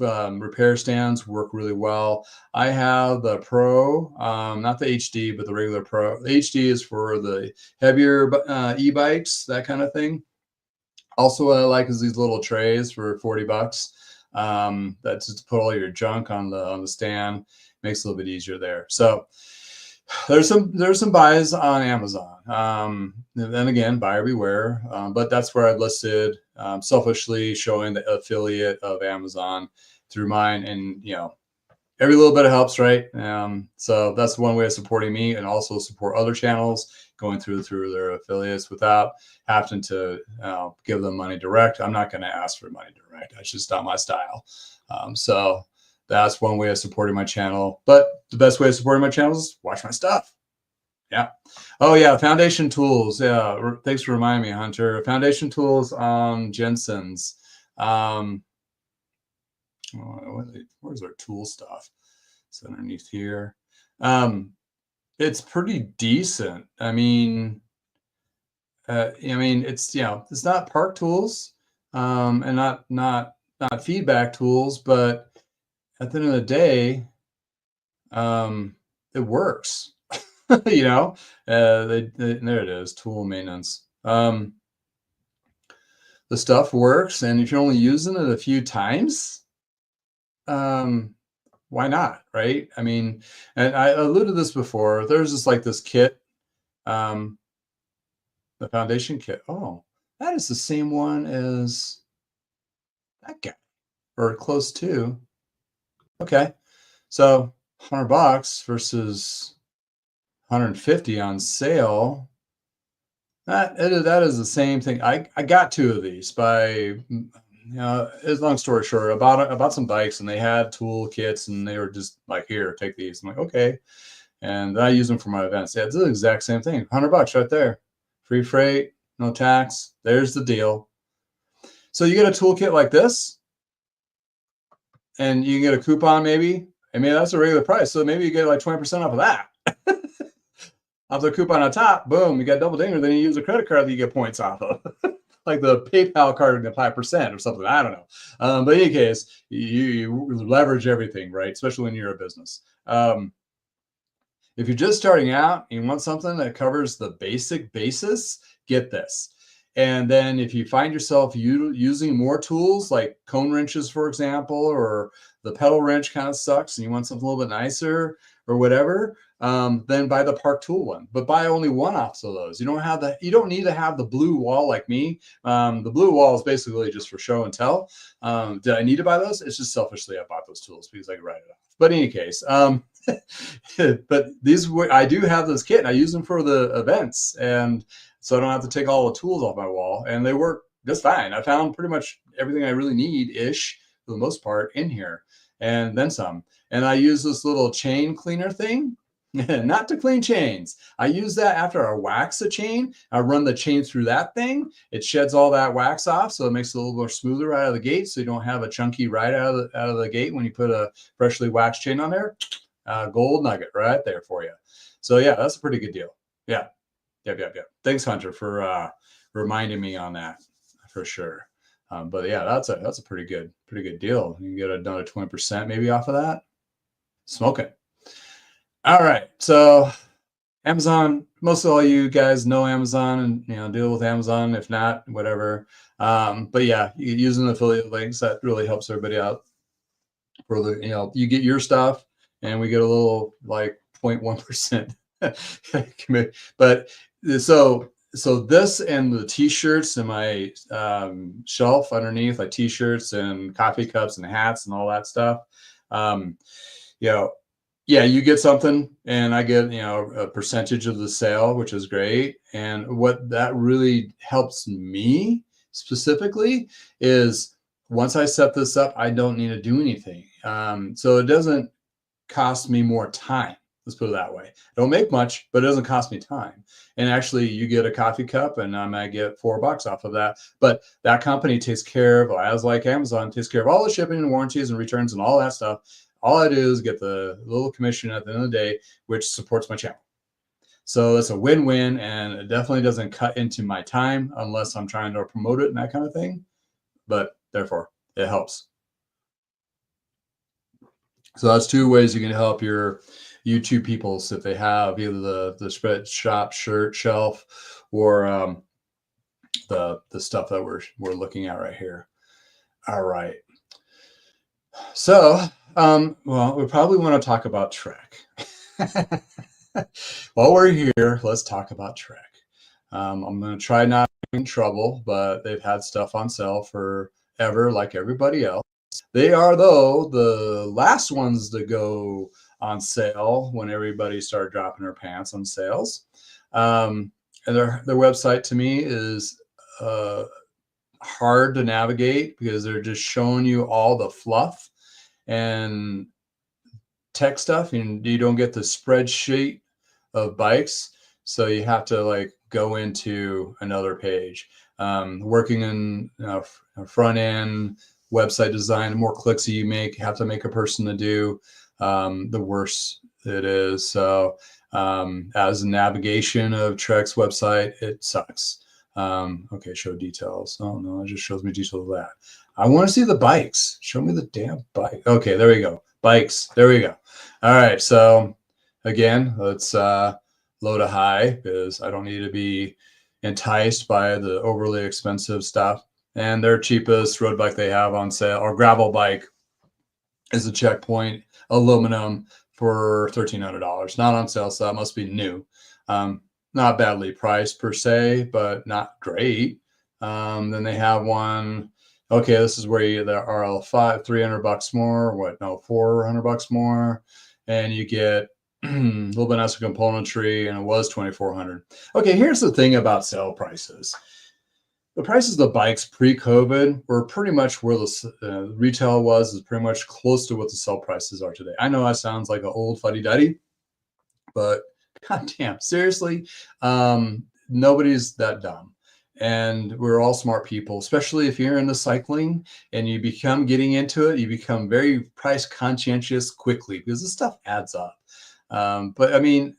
repair stands work really well. I have the Pro, not the HD, but the regular Pro. The HD is for the heavier e-bikes, that kind of thing. Also, what I like is these little trays for $40. That's just to put all your junk on the stand. Makes it a little bit easier there. So there's some buys on Amazon. And again, buyer beware. But that's where I've listed, selfishly showing the affiliate of Amazon through mine, and every little bit helps, right? So that's one way of supporting me, and also support other channels going through their affiliates without having to give them money direct. I'm not going to ask for money direct. That's just not my style. So that's one way of supporting my channel. But the best way of supporting my channel is watch my stuff. Yeah. Oh yeah, foundation tools. Yeah. Thanks for reminding me, Hunter. Foundation tools on Jensen's. Where's our tool stuff? It's underneath here. It's pretty decent. I mean, it's it's not park tools, and not feedback tools, but at the end of the day, it works. There it is, tool maintenance. The stuff works, and if you're only using it a few times, why not, right? I mean, and I alluded to this before. There's this kit, the foundation kit. Oh, that is the same one as that guy, or close to. Okay, so $100 versus 150 on sale. That is the same thing. I got 2 of these by, it's long story short, about some bikes, and they had tool kits, and they were just like, here, take these. I'm like, okay. And I use them for my events. Yeah, it's the exact same thing. $100 right there. Free freight, no tax. There's the deal. So you get a toolkit like this, and you can get a coupon maybe. I mean, that's a regular price. So maybe you get like 20% off of that. Off the coupon on top, boom, you got double dinger. Then you use a credit card that you get points off of. Like the PayPal card and 5% or something. I don't know. But in any case, you leverage everything, right? Especially when you're a business. If you're just starting out, you want something that covers the basic basis, get this. And then if you find yourself using more tools like cone wrenches, for example, or the pedal wrench kind of sucks and you want something a little bit nicer or whatever, then buy the park tool one. But buy only one off of those. You don't need to have the blue wall like me. The blue wall is basically just for show and tell. Did I need to buy those? It's just selfishly I bought those tools because I could write it off. But in any case, but I do have this kit and I use them for the events, and so I don't have to take all the tools off my wall, and they work just fine. I found pretty much everything I really need ish for the most part in here, and then some. And I use this little chain cleaner thing, not to clean chains. I use that after I wax a chain. I run the chain through that thing. It sheds all that wax off, so it makes it a little more smoother right out of the gate, so you don't have a chunky right out of the gate when you put a freshly waxed chain on there. Gold nugget right there for you. So yeah, that's a pretty good deal. Yeah. Yep. Thanks, Hunter, for reminding me on that for sure. But yeah, that's a pretty good deal. You can get another 20% maybe off of that. Smoking. All right. So Amazon, most of all you guys know Amazon and deal with Amazon. If not, whatever. But yeah, using affiliate links, that really helps everybody out. For the you get your stuff, and we get a little like 0.1% commit. But so this and the t-shirts in my shelf underneath, like t-shirts and coffee cups and hats and all that stuff. Yeah, you get something and I get, a percentage of the sale, which is great. And what that really helps me specifically is once I set this up, I don't need to do anything. So it doesn't cost me more time. Let's put it that way. I don't make much, but it doesn't cost me time. And actually, you get a coffee cup, and I might get $4 off of that. But that company takes care of, as like Amazon, takes care of all the shipping and warranties and returns and all that stuff. All I do is get the little commission at the end of the day, which supports my channel. So it's a win-win, and it definitely doesn't cut into my time unless I'm trying to promote it and that kind of thing. But therefore, it helps. So that's two ways you can help your YouTube peoples if they have either the spread shop shirt shelf or the stuff that we're looking at right here. All right. So well, we probably want to talk about Trek. While we're here, let's talk about Trek. I'm going to try not to get in trouble, but they've had stuff on sale forever, like everybody else. They are, though, the last ones to go on sale when everybody started dropping their pants on sales. And their website to me is hard to navigate because they're just showing you all the fluff and tech stuff, and you don't get the spreadsheet of bikes, so you have to like go into another page. Working in front end website design, the more clicks you make, you have to make a person to do, the worse it is. So as a navigation of Trek's website, it sucks. Okay, show details. Oh no, it just shows me details of that. I want to see the bikes. Show me the damn bike. Okay, there we go. Bikes. There we go. All right. So again, let's load a high because I don't need to be enticed by the overly expensive stuff. And their cheapest road bike they have on sale, or gravel bike, is a Checkpoint aluminum for $1,300. Not on sale, so that must be new. Not badly priced per se, but not great. Then they have one. Okay, this is where you the RL5, $300 more. What? No, $400 more, and you get a little bit nicer componentry, and it was $2,400. Okay, here's the thing about sale prices. The prices of the bikes pre-COVID were pretty much where the retail was, is pretty much close to what the sell prices are today. I know that sounds like an old fuddy-duddy, but goddamn, seriously, nobody's that dumb. And we're all smart people, especially if you're into cycling and you become getting into it, you become very price conscientious quickly because this stuff adds up. But I mean,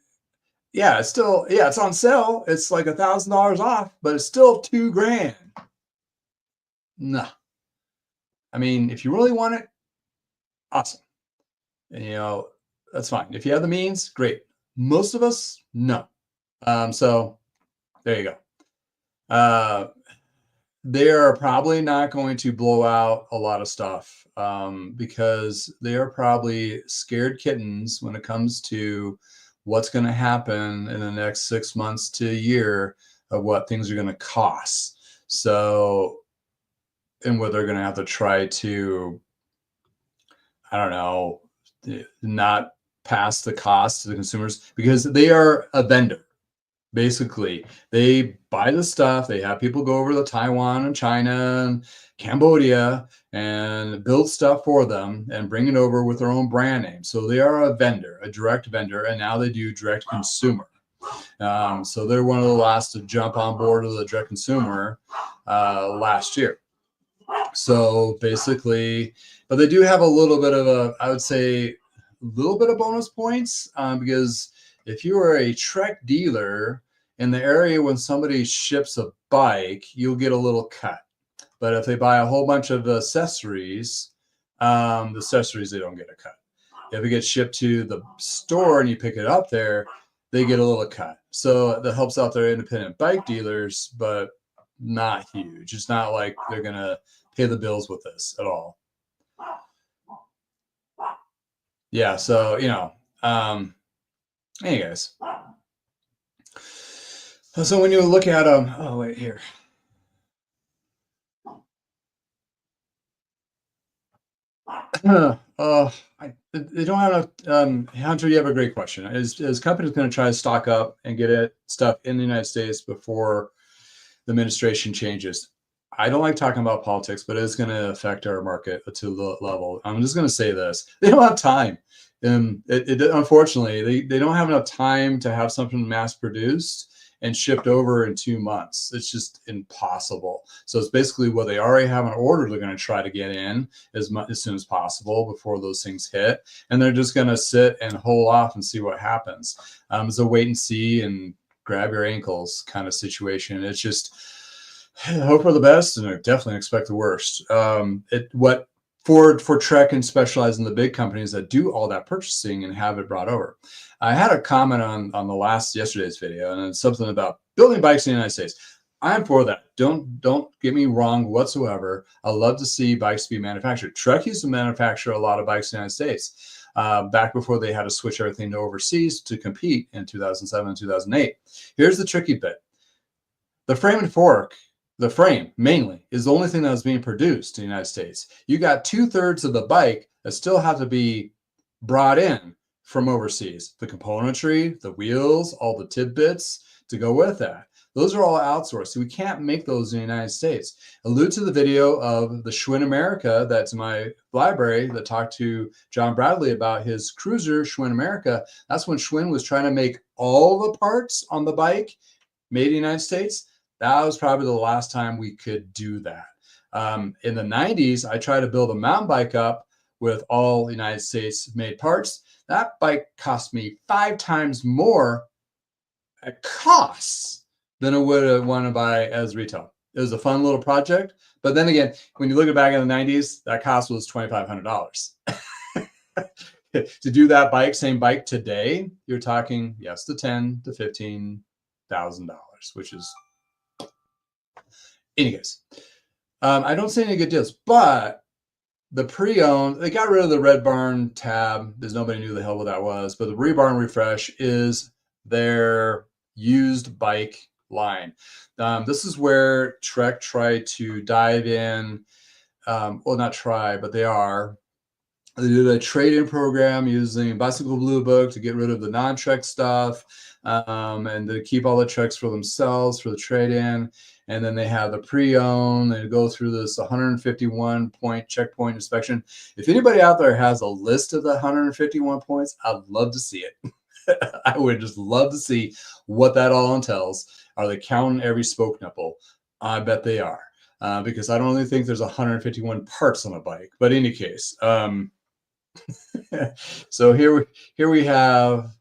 yeah, it's still, yeah, it's on sale. It's like $1,000 off, but it's still $2,000. Nah. I mean, if you really want it, awesome. And, you know, that's fine. If you have the means, great. Most of us, no. So there you go. They are probably not going to blow out a lot of stuff because they are probably scared kittens when it comes to what's going to happen in the next 6 months to a year of what things are going to cost. So, and what they're going to have to try to, I don't know, not pass the cost to the consumers because they are a vendor. Basically, they buy the stuff. They have people go over to Taiwan and China and Cambodia and build stuff for them and bring it over with their own brand name. So they are a vendor, a direct vendor, and now they do direct consumer. So they're one of the last to jump on board with the direct consumer last year. So basically, but they do have a little bit of a, I would say, a little bit of bonus points because if you are a Trek dealer in the area when somebody ships a bike, you'll get a little cut. But if they buy a whole bunch of accessories, they don't get a cut. If it gets shipped to the store and you pick it up there, they get a little cut. So that helps out their independent bike dealers, but not huge. It's not like they're going to pay the bills with this at all. Yeah, so, you know, anyways. So when you look at them, oh, wait, here. They don't have enough. Hunter, you have a great question. Is companies going to try to stock up and get stuff in the United States before the administration changes? I don't like talking about politics, but it's going to affect our market to the level. I'm just going to say this: they don't have time, and unfortunately they don't have enough time to have something mass produced and shipped over in 2 months. It's just impossible. So it's basically what they already have an order. They're going to try to get in as soon as possible before those things hit, and they're just going to sit and hold off and see what happens. It's a wait and see and grab your ankles kind of situation. It's just hope for the best and I definitely expect the worst. What for Trek and Specialized in the big companies that do all that purchasing and have it brought over. I had a comment on the yesterday's video, and it's something about building bikes in the United States. I'm for that. Don't get me wrong whatsoever. I love to see bikes be manufactured. Trek used to manufacture a lot of bikes in the United States back before they had to switch everything to overseas to compete in 2007 and 2008. Here's the tricky bit. The frame and fork, the frame mainly, is the only thing that was being produced in the United States. You got 2/3 of the bike that still have to be brought in from overseas. The componentry, the wheels, all the tidbits to go with that. Those are all outsourced. So we can't make those in the United States. Allude to the video of the Schwinn America that's in my library that talked to John Bradley about his cruiser, Schwinn America. That's when Schwinn was trying to make all the parts on the bike made in the United States. That was probably the last time we could do that. In the 90s, I tried to build a mountain bike up with all United States made parts. That bike cost me 5 times more at costs than I would have wanted to buy as retail. It was a fun little project. But then again, when you look at back in the 90s, that cost was $2,500. To do that bike, same bike today, you're talking, yes, to $10,000 to $15,000, which is, anyways, I don't see any good deals, but the pre-owned, they got rid of the Red Barn tab because nobody knew the hell what that was, but the Rebarn Refresh is their used bike line. This is where Trek tried to dive in. Well, not try, but they are. They did a trade-in program using Bicycle Blue Book to get rid of the non-Trek stuff and to keep all the Treks for themselves for the trade-in. And then they have the pre-owned. They go through this 151-point checkpoint inspection. If anybody out there has a list of the 151 points, I'd love to see it. I would just love to see what that all entails. Are they counting every spoke nipple? I bet they are, because I don't really think there's 151 parts on a bike. But in any case, so here we have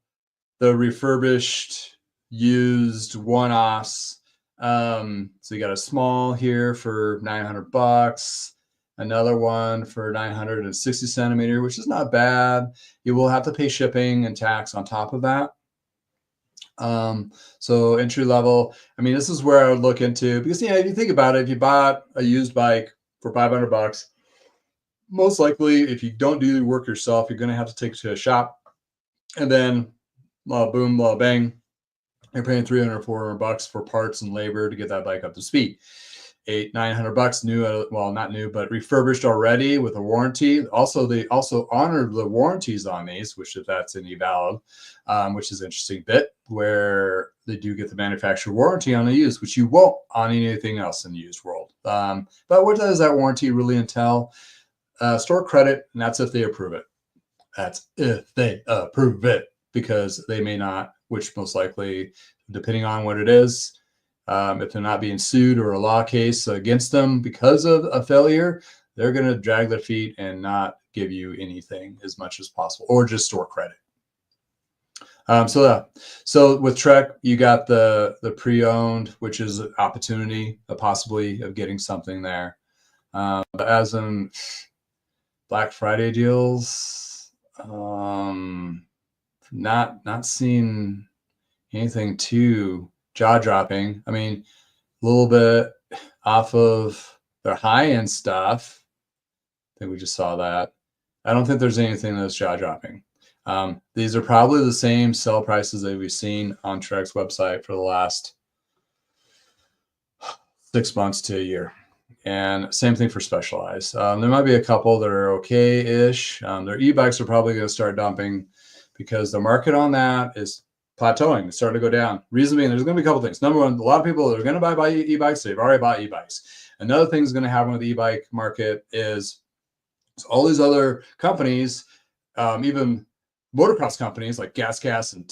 the refurbished, used one-offs. So you got a small here for $900. Another one for 960 centimeter, which is not bad. You will have to pay shipping and tax on top of that. So entry level, I mean, this is where I would look into, because, if you think about it, if you bought a used bike for $500, most likely, if you don't do the work yourself, you're going to have to take it to a shop, and then boom, bang, you're paying $300, $400 for parts and labor to get that bike up to speed. $800-900 new, well, not new, but refurbished already with a warranty. Also, they also honored the warranties on these, which, if that's any valid, which is an interesting bit, where they do get the manufacturer warranty on the used, which you won't on anything else in the used world. But what does that warranty really entail? Store credit, and that's if they approve it. That's if they approve it, because they may not, which most likely, depending on what it is, if they're not being sued or a law case against them because of a failure, they're going to drag their feet and not give you anything as much as possible, or just store credit. So with Trek, you got the pre-owned, which is an opportunity, possibly of getting something there. But as in Black Friday deals, not seeing anything too jaw-dropping. I mean, a little bit off of their high-end stuff. I think we just saw that. I don't think there's anything that's jaw-dropping. These are probably the same sell prices that we've seen on Trek's website for the last 6 months to a year. And same thing for Specialized. There might be a couple that are okay-ish. Their e-bikes are probably going to start dumping because the market on that is plateauing. It's starting to go down. Reason being, there's going to be a couple things. Number one, a lot of people are going to buy e-bikes. They've already bought e-bikes. Another thing is going to happen with the e-bike market is all these other companies, even motocross companies like GasGas and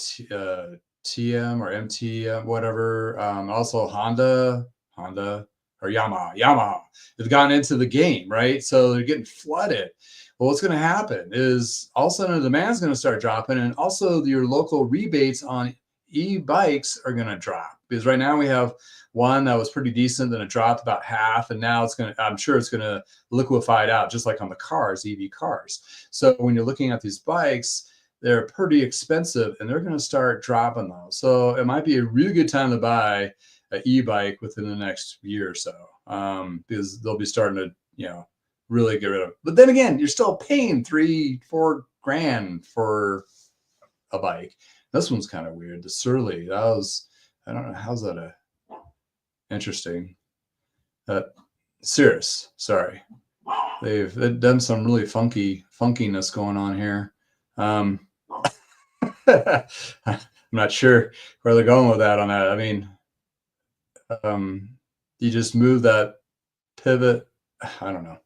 TM or MT, whatever. Also Honda or Yamaha have gotten into the game, right? So they're getting flooded. Well, what's going to happen is all of a sudden the demand is going to start dropping, and also your local rebates on e-bikes are going to drop, because right now we have one that was pretty decent, then it dropped about half, and now I'm sure it's going to liquefy it out, just like on the cars, EV cars. So when you're looking at these bikes, they're pretty expensive, and they're going to start dropping those. So it might be a really good time to buy an e-bike within the next year or so, because they'll be starting to, really get rid of it. But then again, you're still paying $3-4 grand for a bike. This one's kind of weird. The Surly, I don't know, how's that interesting? Cirrus, sorry. They've done some really funkiness going on here. I'm not sure where they're going with that on that. I mean, you just move that pivot. I don't know.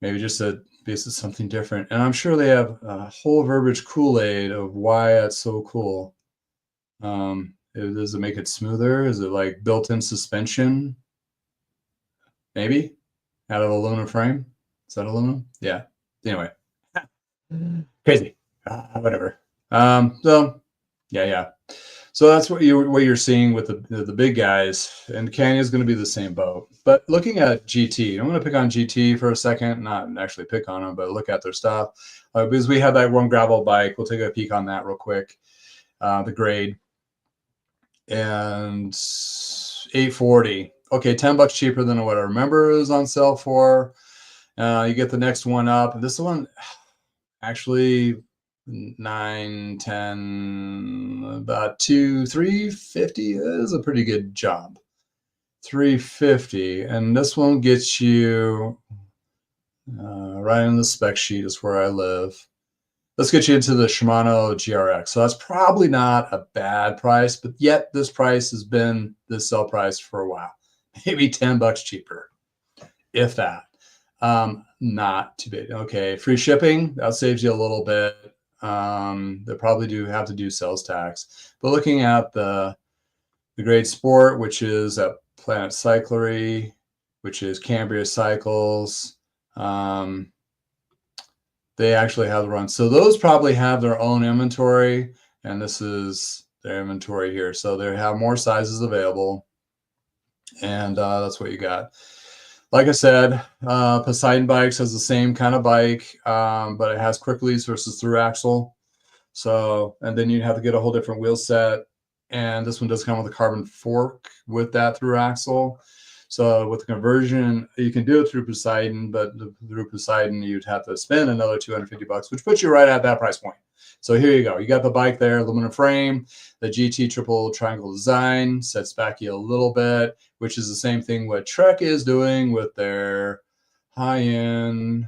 Maybe just basically something different. And I'm sure they have a whole verbiage Kool-Aid of why that's so cool. Does it make it smoother? Is it like built-in suspension? Maybe out of aluminum frame. Is that aluminum? Yeah. Anyway, crazy. Whatever. So yeah. So that's what you're seeing with the big guys, and Canyon is going to be the same boat. But looking at GT, I'm going to pick on GT for a second, not actually pick on them, but look at their stuff, because we have that one gravel bike. We'll take a peek on that real quick. The grade and 840. Okay, $10 cheaper than what I remember it was on sale for. You get the next one up. This one actually 9, 10, about 350 is a pretty good job. 350, and this one gets you right on the spec sheet is where I live. Let's get you into the Shimano GRX. So that's probably not a bad price, but yet this price has been the sell price for a while. Maybe $10 cheaper, if that. Not too big. Okay, free shipping, that saves you a little bit. They probably do have to do sales tax. But looking at the Grade Sport, which is at Planet Cyclery, which is Cambria Cycles, they actually have the run. So those probably have their own inventory, and this is their inventory here. So they have more sizes available, and that's what you got. Like I said, Poseidon Bikes has the same kind of bike, but it has quick release versus through axle. So, and then you have to get a whole different wheel set. And this one does come with a carbon fork with that through axle. So with the conversion, you can do it through Poseidon, but through Poseidon, you'd have to spend another $250, which puts you right at that price point. So here you go. You got the bike there, aluminum frame, the GT triple triangle design, sets back you a little bit, which is the same thing what Trek is doing with their high-end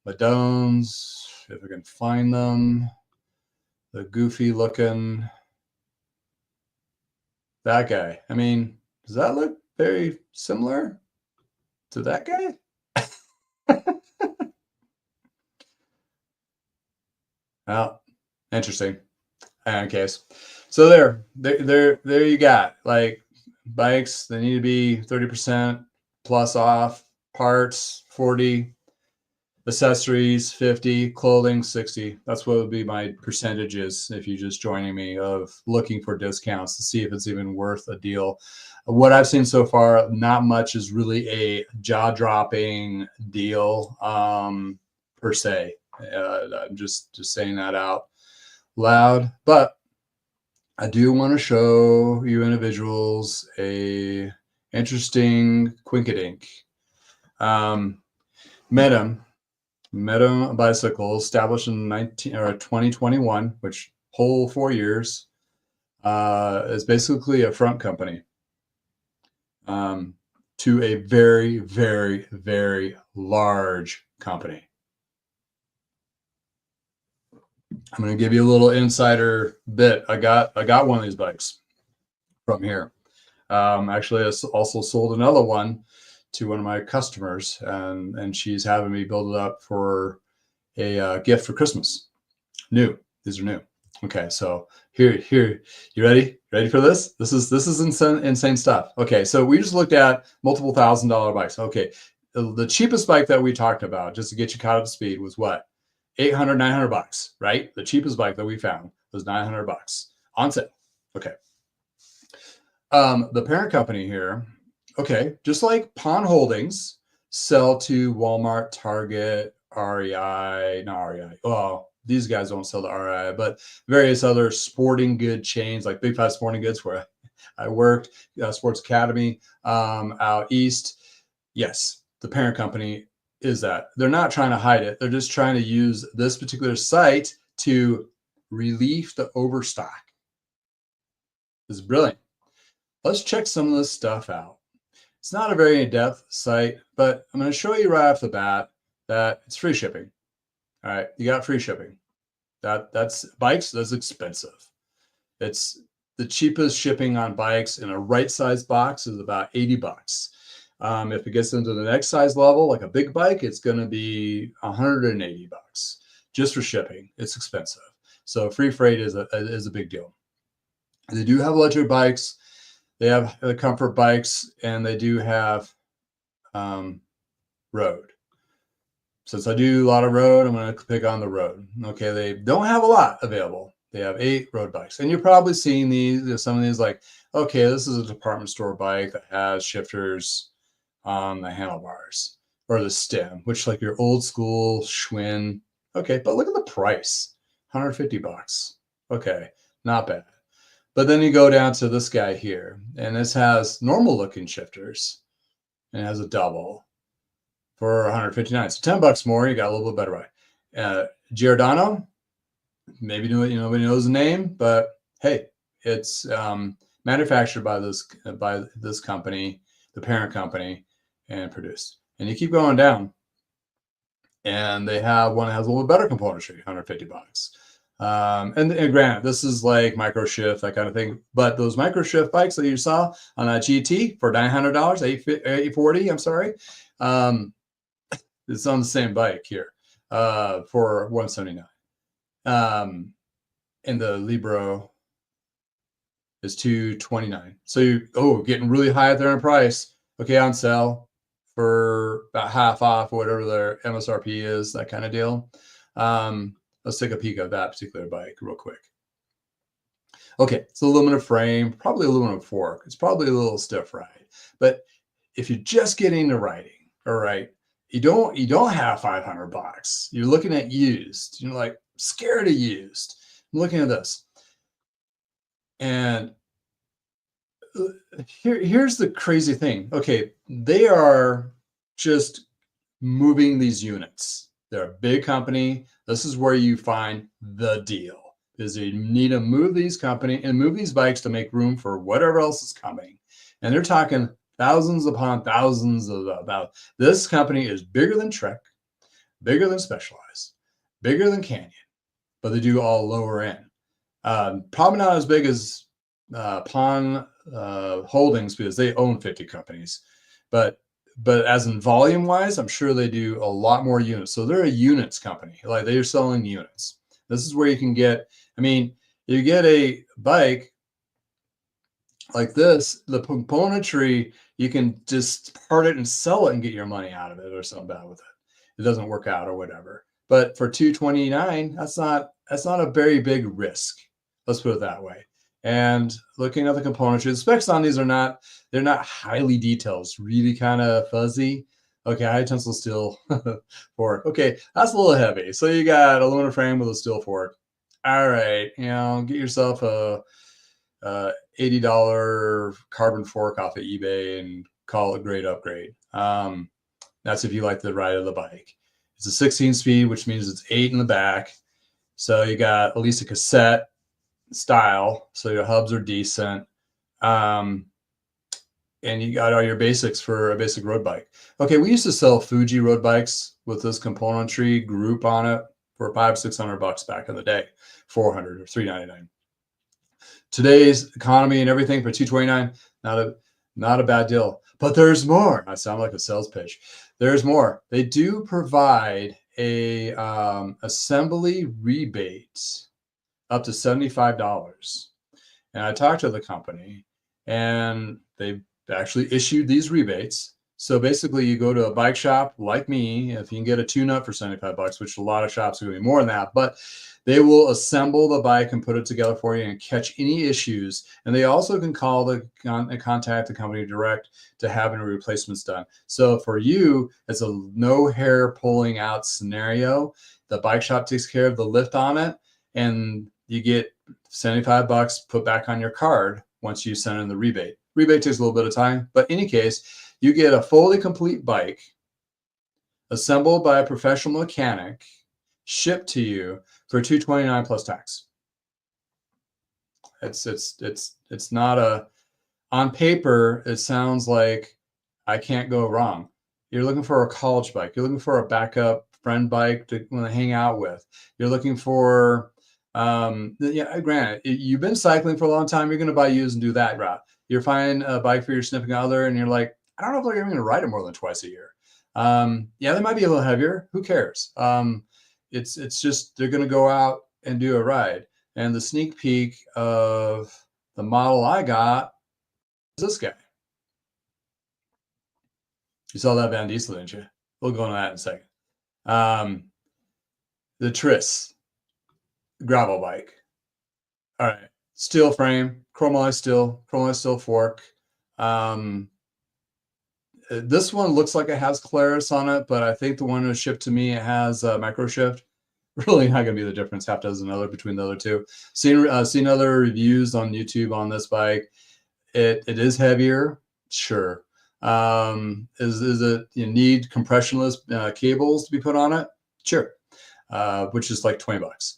Madones, if I can find them. The goofy looking, that guy. I mean, does that look very similar to that guy? Well, interesting. In any case, so there you got, like, bikes. They need to be 30% plus off. Parts 40, accessories 50, clothing 60. That's what would be my percentages if you're just joining me, of looking for discounts to see if it's even worth a deal. What I've seen so far, not much is really a jaw-dropping deal per se. I'm just saying that out loud, but I do want to show you individuals a interesting quinkadink. Medum Bicycle, established in 2021, which whole 4 years, is basically a front company to a very, very, very large company. I'm going to give you a little insider bit. I got one of these bikes from here. Actually, I also sold another one to one of my customers, and she's having me build it up for a gift for Christmas. New. These are new. Okay, so here, you ready? Ready for this? This is insane stuff. Okay, so we just looked at multiple $1,000 bikes. Okay, the cheapest bike that we talked about, just to get you caught up to speed, was what? 800, 900 bucks, right? The cheapest bike that we found was 900 bucks on sale. Okay. The parent company here, okay, just like Pawn Holdings sell to Walmart, Target, REI, not REI. Well, these guys don't sell to REI, but various other sporting good chains like Big Five Sporting Goods, where I worked, Sports Academy out east. Yes, the parent company is that. They're not trying to hide it. They're just trying to use this particular site to relieve the overstock. This is brilliant. Let's check some of this stuff out. It's not a very in-depth site, but I'm going to show you right off the bat that it's free shipping. All right, you got free shipping. That's bikes, that's expensive. It's the cheapest shipping on bikes in a right size box is about 80 bucks. If it gets into the next size level, like a big bike, it's going to be 180 bucks just for shipping. It's expensive. So free freight is a big deal. They do have electric bikes. They have the comfort bikes, and they do have road. Since I do a lot of road, I'm going to pick on the road. Okay, they don't have a lot available. They have 8 road bikes. And you're probably seeing these, some of these like, okay, this is a department store bike that has shifters on the handlebars or the stem, which like your old school Schwinn. Okay, but look at the price, 150 bucks. Okay, not bad. But then you go down to this guy here, and this has normal looking shifters and it has a double for 159. So 10 bucks more, you got a little bit better bike. Giordano, maybe nobody knows the name, but hey, it's manufactured by this company, the parent company, and produced. And you keep going down, and they have one that has a little bit better componentry, 150 bucks. And granted, this is like micro shift, that kind of thing. But those micro shift bikes that you saw on a GT for $900, 840, I'm sorry, it's on the same bike here for 179. And the Libro is 229. So getting really high there in price. Okay, on sale for about half off, whatever their MSRP is, that kind of deal. Let's take a peek at that particular bike real quick. Okay, it's aluminum frame, probably aluminum fork. It's probably a little stiff ride. But if you're just getting into riding, all right, you don't have 500 bucks. You're looking at used. You're like scared of used. I'm looking at this. And here's the crazy thing. Okay, they are just moving these units. They're a big company. This is where you find the deal, because you need to move these bikes to make room for whatever else is coming. And they're talking thousands upon thousands about. This company is bigger than Trek, bigger than Specialized, bigger than Canyon, but they do all lower end. Probably not as big as Pawn Holdings, because they own 50 companies, but as in volume wise, I'm sure they do a lot more units. So they're a units company. Like, they're selling units. This is where you can get, you get a bike like this, the componentry, you can just part it and sell it and get your money out of it, or something bad with it. It doesn't work out or whatever. But for 229, that's not a very big risk. Let's put it that way. And looking at the componentry, the specs on these they're not highly detailed. It's really kind of fuzzy. Okay, high tensile steel fork. Okay, that's a little heavy. So you got aluminum frame with a steel fork. All right, get yourself a $80 carbon fork off of eBay and call it great upgrade. That's if you like the ride of the bike. It's a 16 speed, which means it's 8 in the back. So you got at least a cassette style, so your hubs are decent, and you got all your basics for a basic road bike. Okay, we used to sell Fuji road bikes with this componentry group on it for $500-600 back in the day, 400 or 399. Today's economy and everything for 229, not a bad deal. But there's more. I sound like a sales pitch. There's more. They do provide a assembly rebate up to $75. And I talked to the company, and they actually issued these rebates. So basically, you go to a bike shop like me, if you can get a tune-up for $75, which a lot of shops are going to be more than that, but they will assemble the bike and put it together for you and catch any issues. And they also can call and contact the company direct to have any replacements done. So for you, it's a no hair pulling out scenario. The bike shop takes care of the lift on it, and you get $75 put back on your card once you send in the rebate. Rebate takes a little bit of time, but in any case, you get a fully complete bike assembled by a professional mechanic, shipped to you for $229 plus tax. It's not a, on paper, it sounds like I can't go wrong. You're looking for a college bike. You're looking for a backup friend bike to hang out with. You're looking for, granted, you've been cycling for a long time. You're going to buy used and do that route. You're finding a bike for your significant other, and you're like, I don't know if they're even going to ride it more than twice a year. Yeah, they might be a little heavier. Who cares? It's just they're going to go out and do a ride. And the sneak peek of the model I got is this guy. You saw that Van Diesel, didn't you? We'll go into that in a second. The Tris gravel bike. All right, steel frame, chromoly steel fork. This one looks like it has Claris on it, but I think the one that was shipped to me, it has micro shift. Really not going to be the difference, half dozen other between the other two. Seen other reviews on YouTube on this bike. It is heavier, sure. Is it, you need compressionless cables to be put on it? Sure. Which is like $20.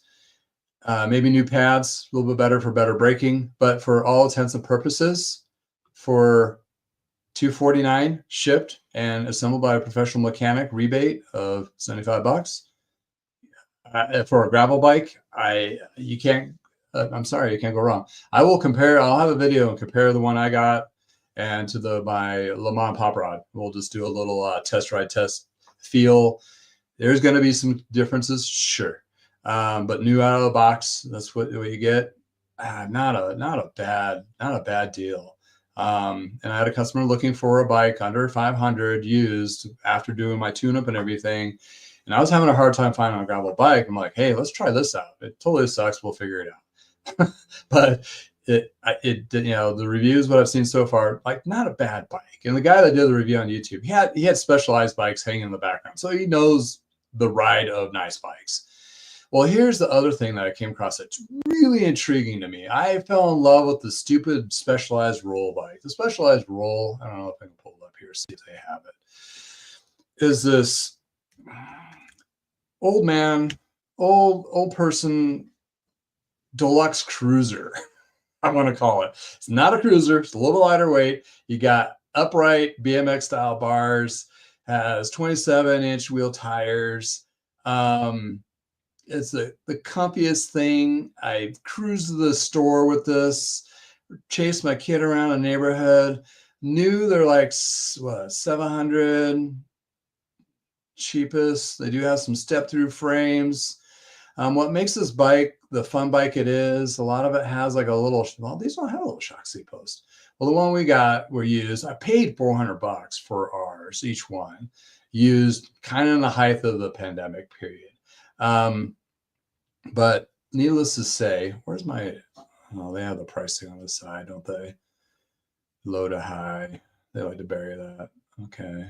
Maybe new pads, a little bit better for better braking, but for all intents and purposes, for $249 shipped and assembled by a professional mechanic, rebate of $75. For a gravel bike, you can't. I'm sorry, you can't go wrong. I will compare. I'll have a video and compare the one I got and to my Le Mans Pop Rod. We'll just do a little test ride test feel. There's going to be some differences, sure, but new out of the box, that's what you get. Not a bad deal. And I had a customer looking for a bike under 500 used after doing my tune-up and everything. And I was having a hard time finding a gravel bike. I'm like, hey, let's try this out. It totally sucks. We'll figure it out. But the reviews, what I've seen so far, like not a bad bike. And the guy that did the review on YouTube, he had Specialized bikes hanging in the background. So he knows the ride of nice bikes. Well, here's the other thing that I came across that's really intriguing to me. I fell in love with the stupid Specialized roll bike. The Specialized roll, I don't know if I can pull it up here, see if they have it, is this old person deluxe cruiser. I want to call it. It's not a cruiser. It's a little lighter weight. You got upright BMX style bars, has 27-inch wheel tires. It's the comfiest thing. I cruised to the store with this, chased my kid around the neighborhood, knew they're like, what, 700 cheapest. They do have some step through frames. What makes this bike the fun bike it is, a lot of it has like a little, well, these don't have a little shock seat post. Well, the one we got were used. I paid $400 for ours, each one, used kind of in the height of the pandemic period. But needless to say, where's my, oh, they have the pricing on the side, don't they? Low to high. They like to bury that. Okay.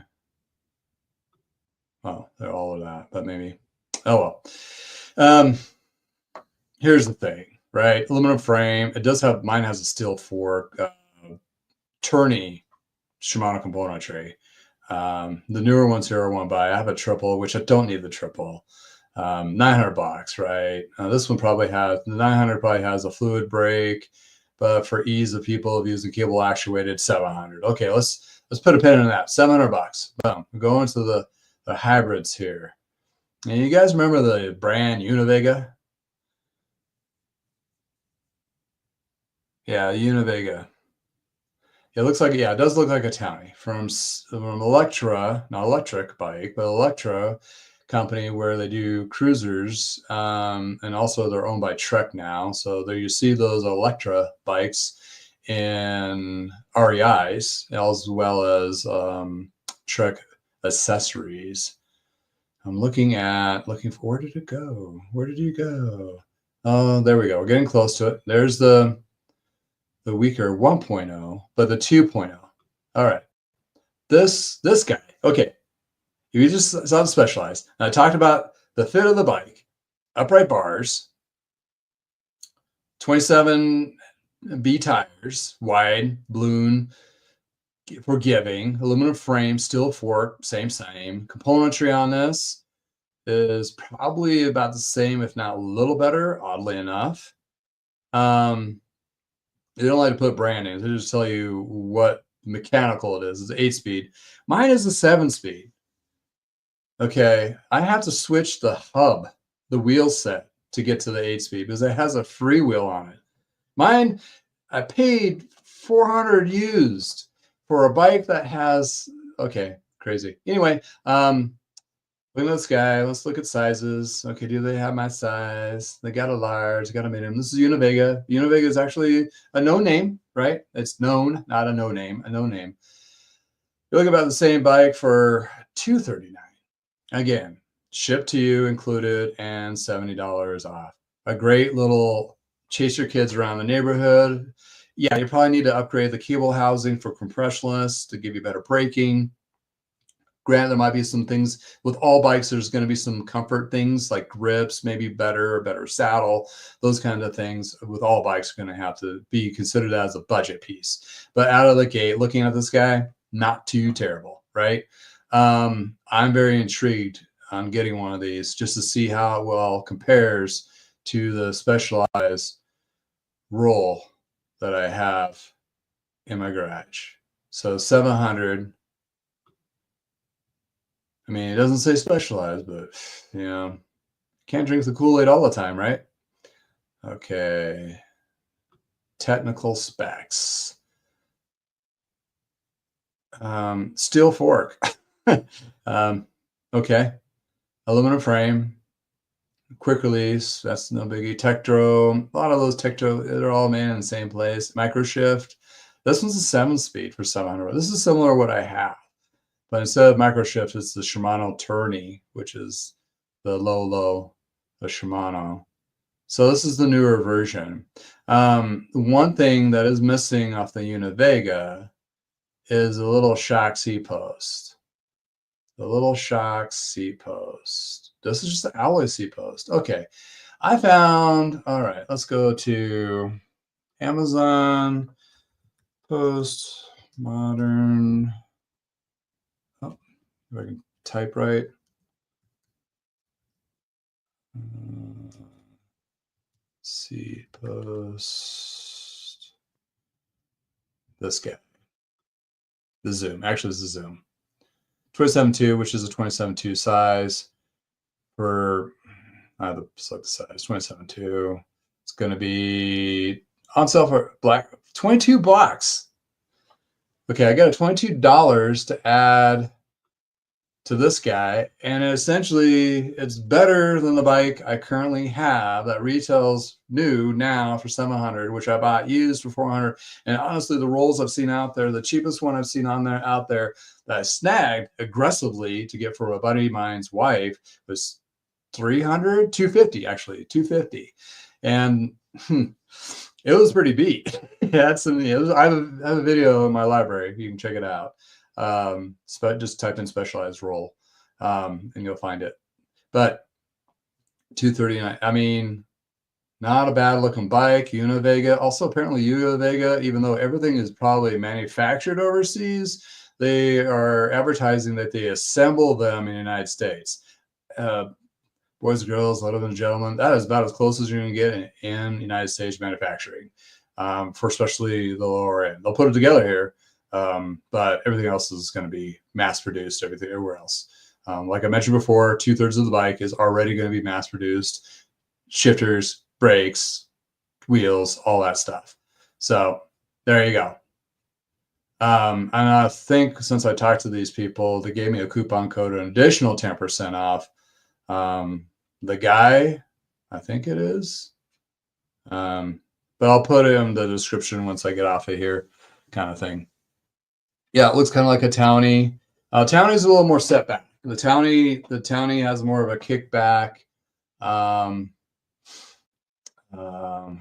Well, they're all of that, but maybe, oh well. Here's the thing, right? Aluminum frame. It does have, mine has a steel fork, tourney Shimano componentry. The newer ones here are one by, I have a triple, which I don't need the triple. $900, right? This one probably has, the 900 probably has a fluid brake, but for ease of people of using cable actuated, 700. Okay, let's put a pin in that. $700. Boom. Go into the hybrids here. And you guys remember the brand Univega? Yeah, Univega. It looks like, yeah, it does look like a Townie from Electra, not electric bike, but Electra company where they do cruisers, and also they're owned by Trek now. So there you see those Electra bikes in REIs as well as Trek accessories. I'm looking for, where did it go? Where did you go? Oh, there we go. We're getting close to it. There's the weaker 1.0, but the 2.0. All right. This guy. Okay. You just saw the Specialized. And I talked about the fit of the bike, upright bars, 27 B tires, wide, balloon, forgiving, aluminum frame, steel fork, same. Componentry on this is probably about the same, if not a little better, oddly enough. They don't like to put brand names. They just tell you what mechanical it is. It's 8-speed. Mine is a 7-speed. Okay, I have to switch the hub, the wheel set to get to the 8-speed because it has a freewheel on it. Mine, I paid 400 used for a bike that has, okay, crazy. Anyway, look at this guy. Let's look at sizes. Okay, do they have my size? They got a large, got a medium. This is Univega. Univega is actually a no name, right? It's known, not a no name, a no name. You're looking about the same bike for $239. Again, shipped to you included and $70 off. A great little chase your kids around the neighborhood. Yeah, you probably need to upgrade the cable housing for compressionless to give you better braking. Granted, there might be some things with all bikes. There's going to be some comfort things like grips, maybe better saddle, those kinds of things. With all bikes, are going to have to be considered as a budget piece. But out of the gate, looking at this guy, not too terrible, right? I'm very intrigued on getting one of these just to see how it well compares to the Specialized roll that I have in my garage. So 700. I mean, it doesn't say Specialized, but you know, can't drink the Kool-Aid all the time, right? Okay. Technical specs. Steel fork. Okay. Aluminum frame. Quick release. That's no biggie. Tektro. A lot of those Tektro, they're all made in the same place. Micro shift. This one's a 7-speed for 700. This is similar to what I have. But instead of micro shift, it's the Shimano Tourney, which is the low, the Shimano. So this is the newer version. One thing that is missing off the Univega is a little shock seat post. The little shock seat post. This is just the alloy seat post. Okay. I found, all right, let's go to Amazon post modern. Oh, if I can type right. Seat post. This guy. The Zoom. Actually, it's the Zoom. 27.2, which is a 27.2 size for select the size 27.2. It's going to be on sale for black 22 bucks. Okay, I got a $22 to add to this guy, and essentially it's better than the bike I currently have that retails new now for 700, which I bought used for 400. And honestly, the rolls I've seen out there, the cheapest one I've seen out there that I snagged aggressively to get for a buddy of mine's wife was 300, 250 actually, 250. And it was pretty beat. It had some, I have a video in my library. You can check it out. Just type in Specialized roll, and you'll find it. But 239, I mean, not a bad looking bike. Univega, also apparently Univega, even though everything is probably manufactured overseas, they are advertising that they assemble them in the United States. Boys and girls, ladies and gentlemen, that is about as close as you're going to get in United States manufacturing, for especially the lower end. They'll put it together here, but everything else is going to be mass produced, everywhere else. Like I mentioned before, 2/3 of the bike is already going to be mass produced. Shifters, brakes, wheels, all that stuff. So there you go. And I think since I talked to these people, they gave me a coupon code, an additional 10% off. The guy, I think it is. But I'll put it in the description once I get off of here, kind of thing. Yeah, it looks kind of like a Townie. Townie's a little more set back. The Townie has more of a kickback.